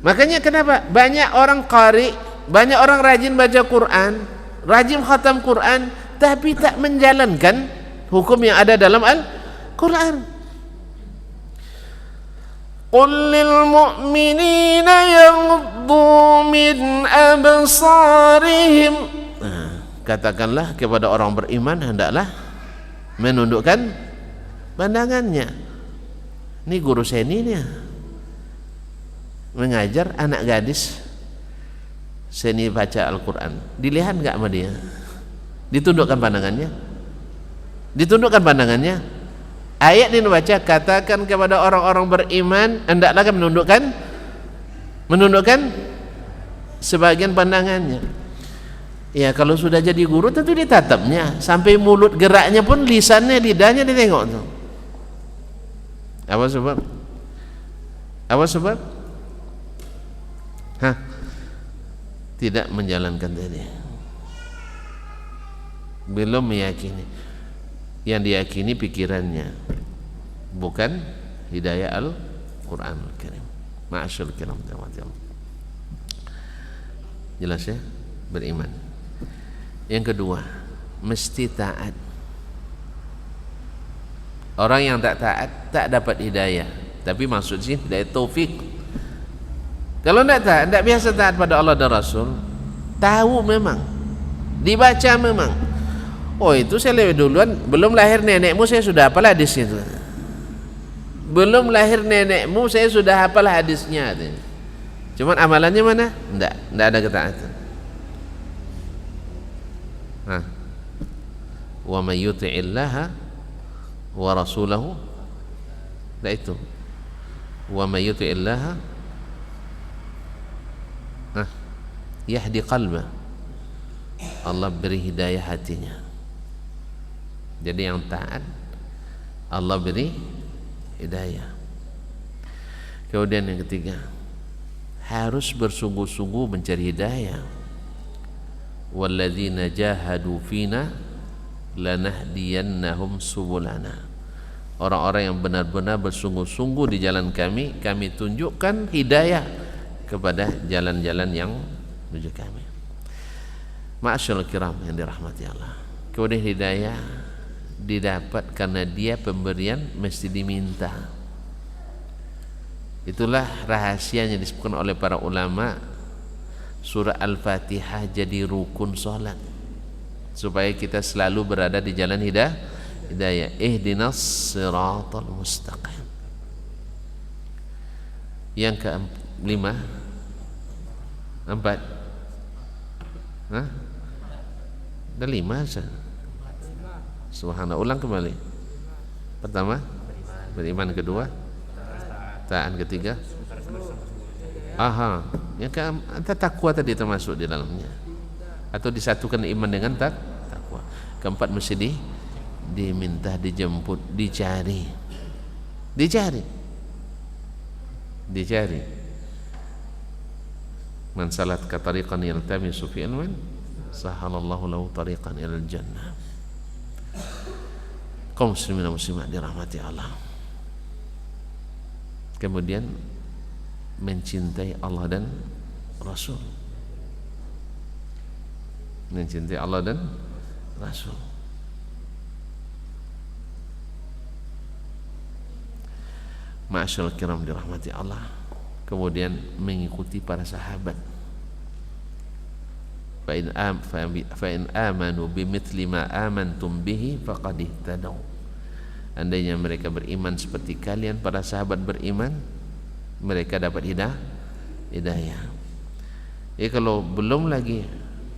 Makanya kenapa banyak orang qari, banyak orang rajin baca Quran, rajin khatam Quran, tapi tak menjalankan hukum yang ada dalam Al-Quran. Qul lil mu'minina yaghuddu min absarihim. Katakanlah kepada orang beriman hendaklah menundukkan pandangannya. Ini guru seni nih mengajar anak gadis seni baca Al-Quran. Dilihat enggak sama dia? Ditundukkan pandangannya? Ditundukkan pandangannya? Ayat ini baca, katakan kepada orang-orang beriman hendaklah menundukkan menundukkan sebagian pandangannya. Ya kalau sudah jadi guru tentu ditatapnya, sampai mulut geraknya pun, lisannya, lidahnya ditengok tuh. Apa sebab? Apa sebab? Tidak menjalankan tadi, belum meyakini. Yang diyakini pikirannya, bukan hidayah Al-Quranul Karim. Ma'asyul kiram, jelas ya, beriman. Yang kedua, mesti taat. Orang yang tak taat tak dapat hidayah. Tapi maksud sini hidayah taufik. Kalau tidak biasa taat pada Allah dan Rasul, tahu memang, dibaca memang, oh itu saya lebih duluan, belum lahir nenekmu saya sudah hafal hadisnya itu. Belum lahir nenekmu saya sudah hafal hadisnya. Cuman amalannya mana? Tidak ada ketaatan. Wa may yuti'illaha wa rasulahu, itu wa may yuti'illaha yahdi qalbah, Allah beri hidayah hatinya. Jadi yang taat Allah beri hidayah. Kemudian yang ketiga, harus bersungguh-sungguh mencari hidayah. Walladzina jahadu fina lanahdiyannahum subulana. Orang-orang yang benar-benar bersungguh-sungguh di jalan kami, kami tunjukkan hidayah kepada jalan-jalan yang menuju kami. Ma'asyarul kiram yang dirahmati Allah. Kemudian hidayah didapat karena dia pemberian mesti diminta. Itulah rahasianya disebutkan oleh para ulama, surah Al-Fatihah jadi rukun salat supaya kita selalu berada di jalan hidayah. Ihdinas siratal mustaqim. Yang kelima, empat, ada lima saja. Subhanallah, ulang kembali. Pertama, beriman. Kedua, taat. Ketiga, yang keempat takwa tadi termasuk di dalamnya, atau disatukan iman dengan takwa. Keempat mesti diminta, dijemput, dicari. Man salat ka tariqan yaltamisu fi ilman sahalallahu lahu tariqan ilal jannah. Kaum muslimin dan muslimat dirahmati Allah. Kemudian mencintai Allah dan Rasul. Mencintai Allah dan Rasul. Ma'asyarul kiram dirahmati Allah. Kemudian mengikuti para sahabat. Fa in amanu bimithli ma amantum bihi faqad ihtadaw. Andainya mereka beriman seperti kalian para sahabat beriman, mereka dapat hidayah. Kalau belum lagi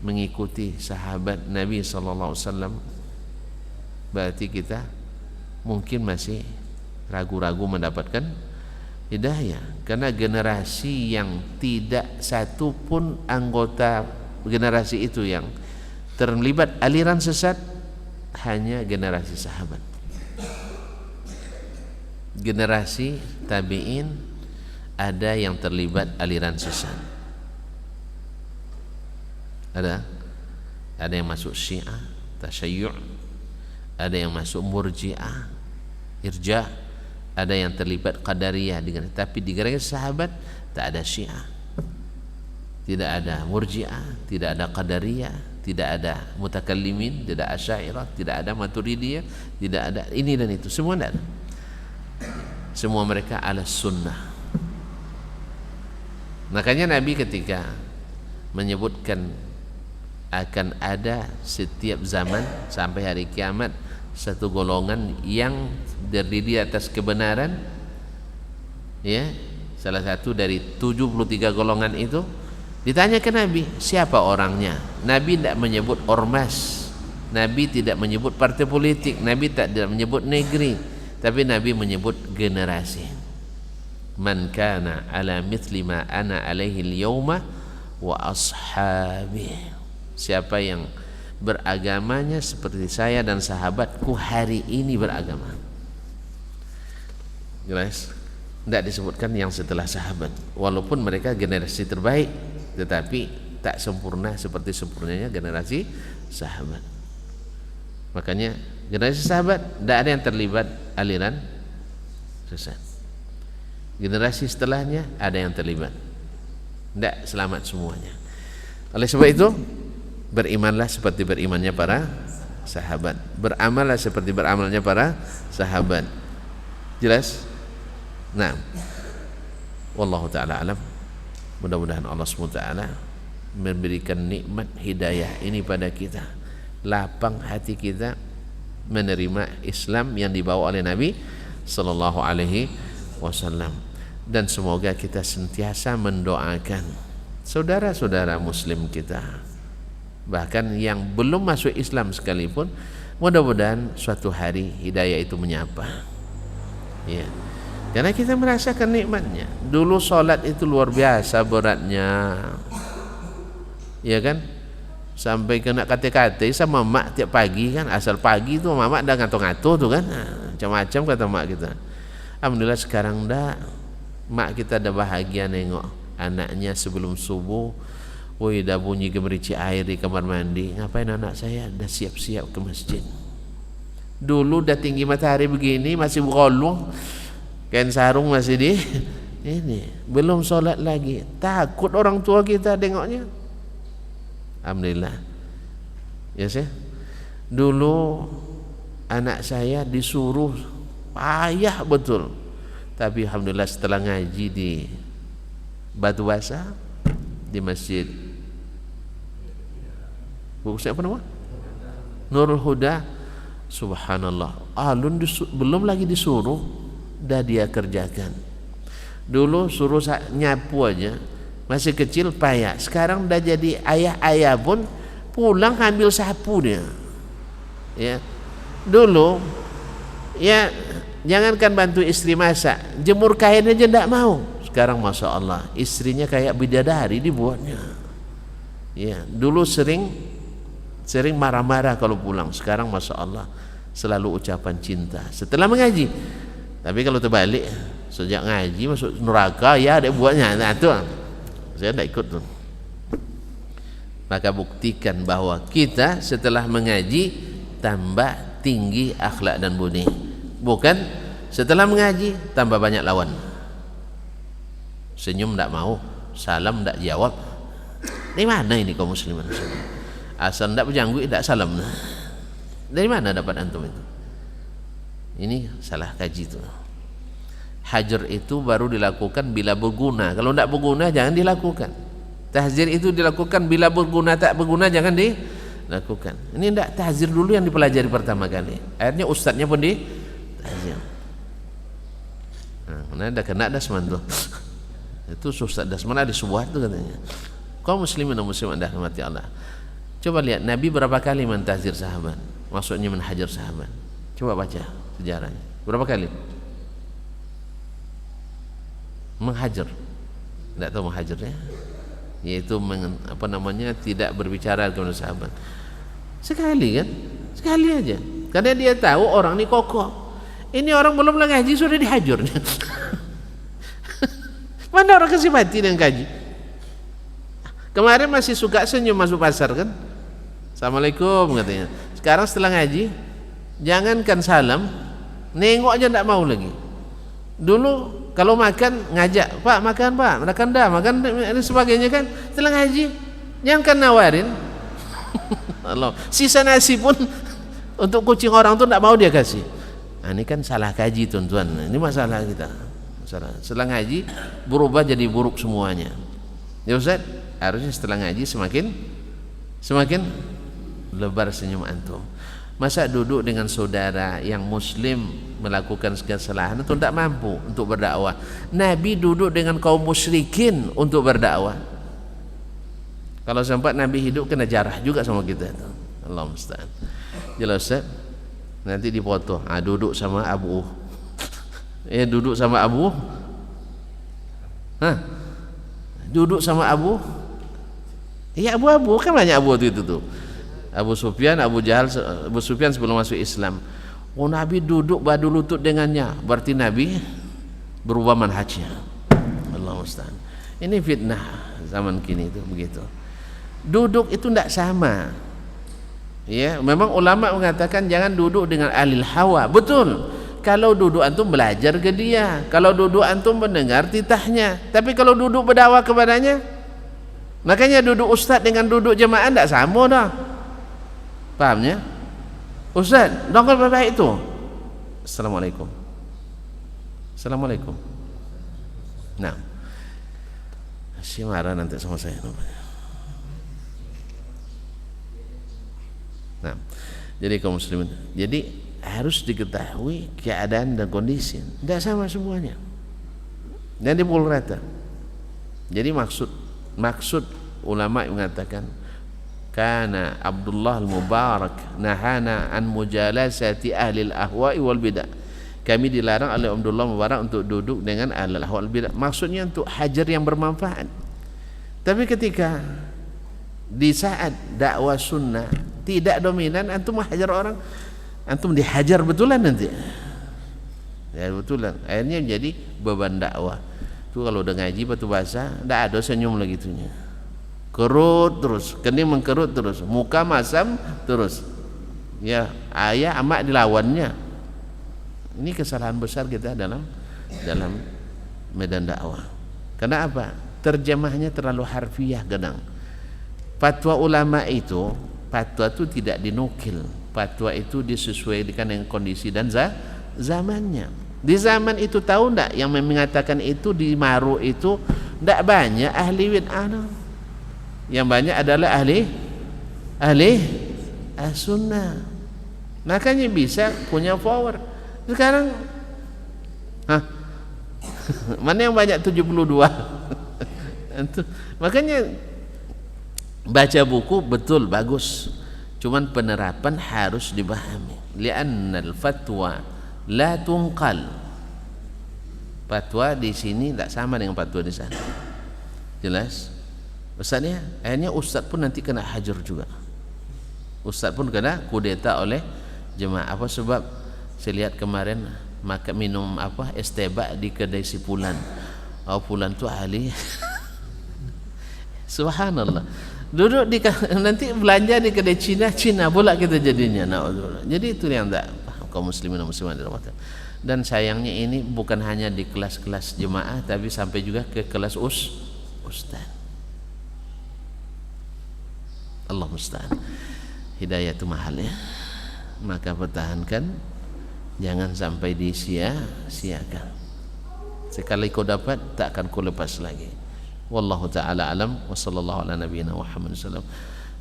mengikuti sahabat Nabi SAW, berarti kita mungkin masih ragu-ragu mendapatkan hidayah, karena generasi yang tidak satu pun anggota generasi itu yang terlibat aliran sesat hanya generasi sahabat. Generasi tabi'in ada yang terlibat aliran sesat, ada yang masuk Syiah, Tasyayyu', ada yang masuk Murji'ah, Irja', ada yang terlibat Qadariyah dengan, tapi di generasi sahabat tak ada Syiah, tidak ada Murji'ah, tidak ada Qadariyah, tidak ada Mutakallimin, tidak ada Asy'ariyah, tidak ada Maturidiyah, tidak ada ini dan itu, semua tidak ada. Semua mereka ala sunnah. Makanya Nabi ketika menyebutkan akan ada setiap zaman sampai hari kiamat satu golongan yang berdiri atas kebenaran, ya, salah satu dari 73 golongan itu, ditanya ke Nabi, siapa orangnya? Nabi tidak menyebut ormas, Nabi tidak menyebut partai politik, Nabi tidak menyebut negeri, tapi Nabi menyebut generasi. man kana ala mithli ma ana alaihi al-yawma wa ashabi. Siapa yang beragamanya seperti saya dan sahabatku hari ini beragama. Jelas? Tidak disebutkan yang setelah sahabat, walaupun mereka generasi terbaik, tetapi tak sempurna seperti sempurnanya generasi sahabat. Makanya generasi sahabat tidak ada yang terlibat aliran sesat. Generasi setelahnya ada yang terlibat, tidak selamat semuanya. Oleh sebab itu, berimanlah seperti berimannya para sahabat, beramallah seperti beramalnya para sahabat. Jelas? Nah, wallahu ta'ala alam. Mudah-mudahan Allah SWT memberikan nikmat hidayah ini pada kita, lapang hati kita menerima Islam yang dibawa oleh Nabi sallallahu alaihi wasallam. Dan semoga kita sentiasa mendoakan saudara-saudara muslim kita, bahkan yang belum masuk Islam sekalipun, mudah-mudahan suatu hari hidayah itu menyapa. Ya. Karena kita merasakan nikmatnya. Dulu sholat itu luar biasa beratnya, ya kan? Sampai kena kata-kata sama mak tiap pagi kan. Asal pagi tu mak dah ngatur-ngatur tu kan, macam-macam kata mak kita. Alhamdulillah sekarang dah, mak kita dah bahagia nengok anaknya sebelum subuh. Woi, dah bunyi gemericik air di kamar mandi. Ngapain anak saya? Dah siap-siap ke masjid. Dulu dah tinggi matahari begini masih berkolong, kain sarung masih di ini, belum solat lagi, takut orang tua kita tengoknya. Alhamdulillah ya sih. Dulu anak saya disuruh payah betul, tapi alhamdulillah setelah ngaji di Batu Basah di masjid apa nama? Nurul Huda, subhanallah, alun belum lagi disuruh dah dia kerjakan. Dulu suruh nyapu aja masih kecil payah, sekarang dah jadi ayah-ayah pun pulang ambil sapu dia. Ya, dulu ya jangankan bantu istri masak, jemur kain aja tidak mau. Sekarang masya Allah istrinya kayak bidadari dibuatnya. Ya, dulu sering marah-marah kalau pulang, sekarang masya Allah selalu ucapan cinta setelah mengaji. Tapi kalau terbalik, sejak ngaji masuk neraka ya ada buatnya. Nah itu saya tidak ikut tuh. Maka buktikan bahwa kita setelah mengaji tambah tinggi akhlak dan budi, bukan setelah mengaji tambah banyak lawan. Senyum tidak mau, salam tidak jawab. Dari mana ini kaum muslimin? Asal tidak berjanggut tidak salam. Dari mana dapat antum itu? Ini salah kaji itu. Hajar itu baru dilakukan bila berguna. Kalau tidak berguna jangan dilakukan. Tahzir itu dilakukan bila berguna, tak berguna jangan dilakukan. Ini tidak, tahzir dulu yang dipelajari pertama kali. Akhirnya ustadznya pun di tahzir. Nah, dah kena dah semantu. Itu Ustaz Dasman ada sebuah itu katanya. Kaum muslimin dan muslimat dah mati Allah. Coba lihat Nabi berapa kali mentahzir sahabat, maksudnya menhajar sahabat. Coba baca sejarahnya. Berapa kali? Menghajar. Tidak tahu menghajarnya, yaitu tidak berbicara kepada sahabat. Sekali kan? Sekali aja. Karena dia tahu orang ini kokoh. Ini orang belum ngaji sudah dihajar. Mana orang kasih mati dengan kaji? Kemarin masih suka senyum masuk pasar kan? Assalamualaikum katanya. Sekarang setelah ngaji, jangankan salam, nengok aja tidak mau lagi. Dulu kalau makan ngajak, Pak makan Pak, makan dah, makan dan sebagainya kan. Setelah ngaji, jangankan nawarin. Allah, sisa nasi pun untuk kucing orang tuh tidak mau dia kasih. Nah, ini kan salah kaji tuan-tuan. Ini masalah kita. Setelah ngaji berubah jadi buruk semuanya. Ya Ustaz, harusnya setelah ngaji semakin lebar senyum antum. Masa duduk dengan saudara yang muslim melakukan kesalahan itu tidak mampu untuk berdakwah. Nabi duduk dengan kaum musyrikin untuk berdakwah. Kalau sempat Nabi hidup kena jarah juga sama kita itu. Allah musta'an. Jelas Ustaz? Nanti dipoto. Duduk sama Abu. Duduk sama Abu Hah? Duduk sama Abu, iya Abu kan banyak Abu itu tuh. Abu Sufyan, Abu Jahal, Abu Sufyan sebelum masuk Islam. Oh Nabi duduk badu lutut dengannya, berarti Nabi berubah manhajnya. Allah musta'an. Ini fitnah zaman kini itu begitu. Duduk itu tidak sama. Ya, memang ulama mengatakan jangan duduk dengan alil hawa. Betul. Kalau duduk antum belajar ke dia, kalau duduk antum mendengar titahnya. Tapi kalau duduk berdakwah kepadanya, makanya duduk ustaz dengan duduk jemaah tidak sama dah. Pahamnya? Ustaz, dongkol baik itu. Assalamualaikum. Assalamualaikum. Nah, si marah nanti sama saya. Nah, jadi kaum muslimin, jadi harus diketahui keadaan dan kondisi. Tidak sama semuanya. Dan dipukul rata. Jadi maksud ulama mengatakan kana Abdullah al-Mubarak nahana an mujalasati ahli al-ahwa'i wal bidah. Kami dilarang oleh Abdullah Mubarak untuk duduk dengan ahli al-ahwa' wal bidah. Maksudnya untuk hajar yang bermanfaat. Tapi ketika di saat dakwah sunnah tidak dominan, antum hajar orang, antum dihajar betulan nanti. Ya betulan. Akhirnya menjadi beban dakwah. Itu kalau udah ngaji batu basah, tidak ada senyum lagi itunya. Kerut terus, kening mengkerut terus, muka masam terus. Ya, ayah amak dilawannya. Ini kesalahan besar kita dalam medan dakwah. Karena apa? Terjemahnya terlalu harfiah kadang. Fatwa ulama itu, fatwa itu tidak dinukil. Fatwa itu disesuaikan dengan kondisi dan zamannya. Di zaman itu tahu enggak yang mengatakan itu di Maru itu enggak banyak ahli bid'ah. Yang banyak adalah ahli as-sunnah. Makanya bisa punya power. Sekarang mana yang banyak 72. Makanya baca buku betul bagus. Cuman penerapan harus dipahami. Li'annal fatwa la tunqal. Fatwa di sini tidak sama dengan fatwa di sana. Jelas? Ustaznya, akhirnya ustaz pun nanti kena hajar juga. Ustaz pun kena kudeta oleh jemaah. Apa sebab? Saya lihat kemarin minum es tebak di kedai si Fulan. Oh Fulan tu ahli. Subhanallah. Duduk di nanti belanja di kedai Cina pula kita jadinya. Naudzubillah. Jadi itu yang tak kaum muslimin dan muslimat dirahmati. Dan sayangnya ini bukan hanya di kelas-kelas jemaah tapi sampai juga ke kelas ustaz. Allah musta'an. Hidayah itu mahal ya. Maka pertahankan, jangan sampai disia-siakan. Sekali kau dapat tak akan kau lepas lagi. Wallahu ta'ala alam wa sallallahu ala nabiyina Muhammad sallam.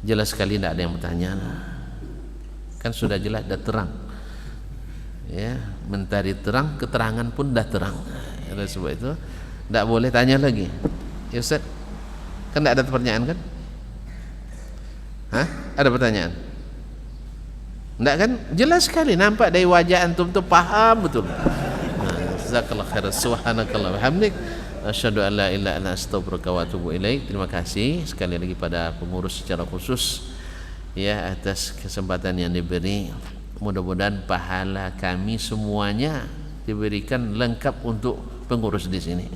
Jelas sekali tidak ada yang bertanya. Kan sudah jelas dah terang. Ya, mentari terang, keterangan pun dah terang. Oleh sebab itu tidak boleh tanya lagi. Ya Ustaz, kan tidak ada pertanyaan kan? Hah? Ada pertanyaan? Enggak kan? Jelas sekali nampak dari wajah antum tu paham betul. Jazakallahu khairan. Subhanakallah wa hamdik, asyhadu an la ilaha illa anta astaghfiruka wa atubu ilaik. Terima kasih sekali lagi pada pengurus secara khusus ya atas kesempatan yang diberi. Mudah-mudahan pahala kami semuanya diberikan lengkap untuk pengurus di sini.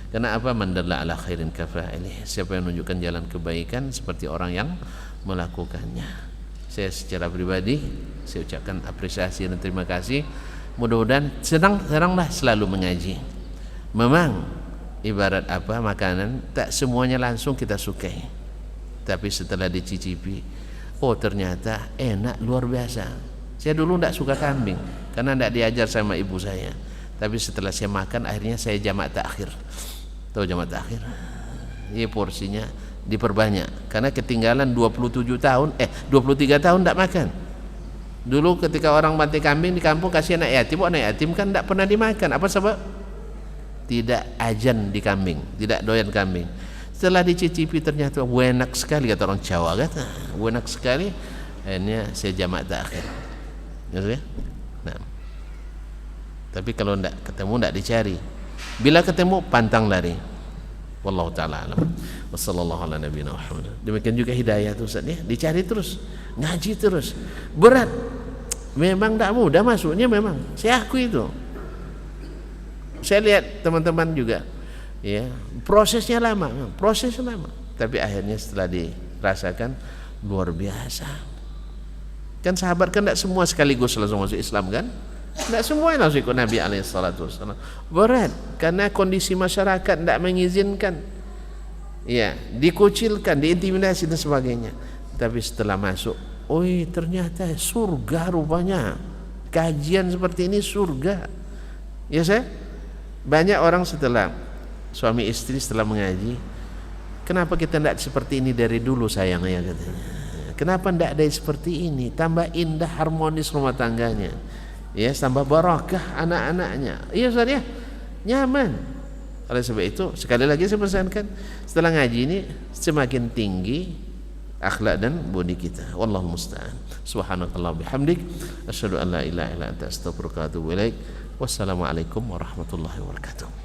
Karena apa? Man dalla ala khairin kafa'ilih. Siapa yang menunjukkan jalan kebaikan seperti orang yang melakukannya. Saya secara pribadi saya ucapkan apresiasi dan terima kasih. Mudah-mudahan senanglah selalu mengaji. Memang ibarat apa makanan tak semuanya langsung kita sukai. Tapi setelah dicicipi, oh ternyata enak luar biasa. Saya dulu tidak suka kambing karena tidak diajar sama ibu saya. Tapi setelah saya makan akhirnya saya jamak takhir. Tahu jamak takhir? Ini porsinya diperbanyak karena ketinggalan 23 tahun tidak makan. Dulu ketika orang mati kambing di kampung kasih anak yatim, anak yatim kan tidak pernah dimakan. Apa sebab? Tidak ajan di kambing, tidak doyan kambing. Setelah dicicipi ternyata enak sekali, kata orang Jawa kata, enak sekali. Akhirnya saya jamak takhir. Ya? Nah. Tapi kalau tidak ketemu tidak dicari. Bila ketemu pantang lari. Wallahu taala alam. Wassallallahu ala nabiyina Muhammad. Demikian juga hidayah itu Ustaz ya, dicari terus, ngaji terus. Berat. Memang tidak mudah masuknya, memang. Saya akui itu. Saya lihat teman-teman juga, ya, prosesnya lama. Tapi akhirnya setelah dirasakan luar biasa. Kan sahabat kan tidak semua sekaligus langsung masuk Islam kan? Tidak semua yang langsung ikut Nabi SAW. Berat karena kondisi masyarakat tidak mengizinkan, ya, dikucilkan, diintimidasi dan sebagainya. Tapi setelah masuk, ternyata surga rupanya. Kajian seperti ini surga. Ya saya, banyak orang setelah suami istri setelah mengaji, kenapa kita tidak seperti ini dari dulu sayang ya katanya. Kenapa tidak ada seperti ini? Tambah indah harmonis rumah tangganya. Ya, tambah barakah anak-anaknya. Iya Ustaz ya, nyaman. Oleh sebab itu sekali lagi saya pesankan, setelah ngaji ini semakin tinggi akhlak dan budi kita. Wallahu musta'an. Subhanakallah bihamdik, asyhadu an la ilaha illa anta astaghfiruka wa atubu ilaik. Wassalamualaikum warahmatullahi wabarakatuh.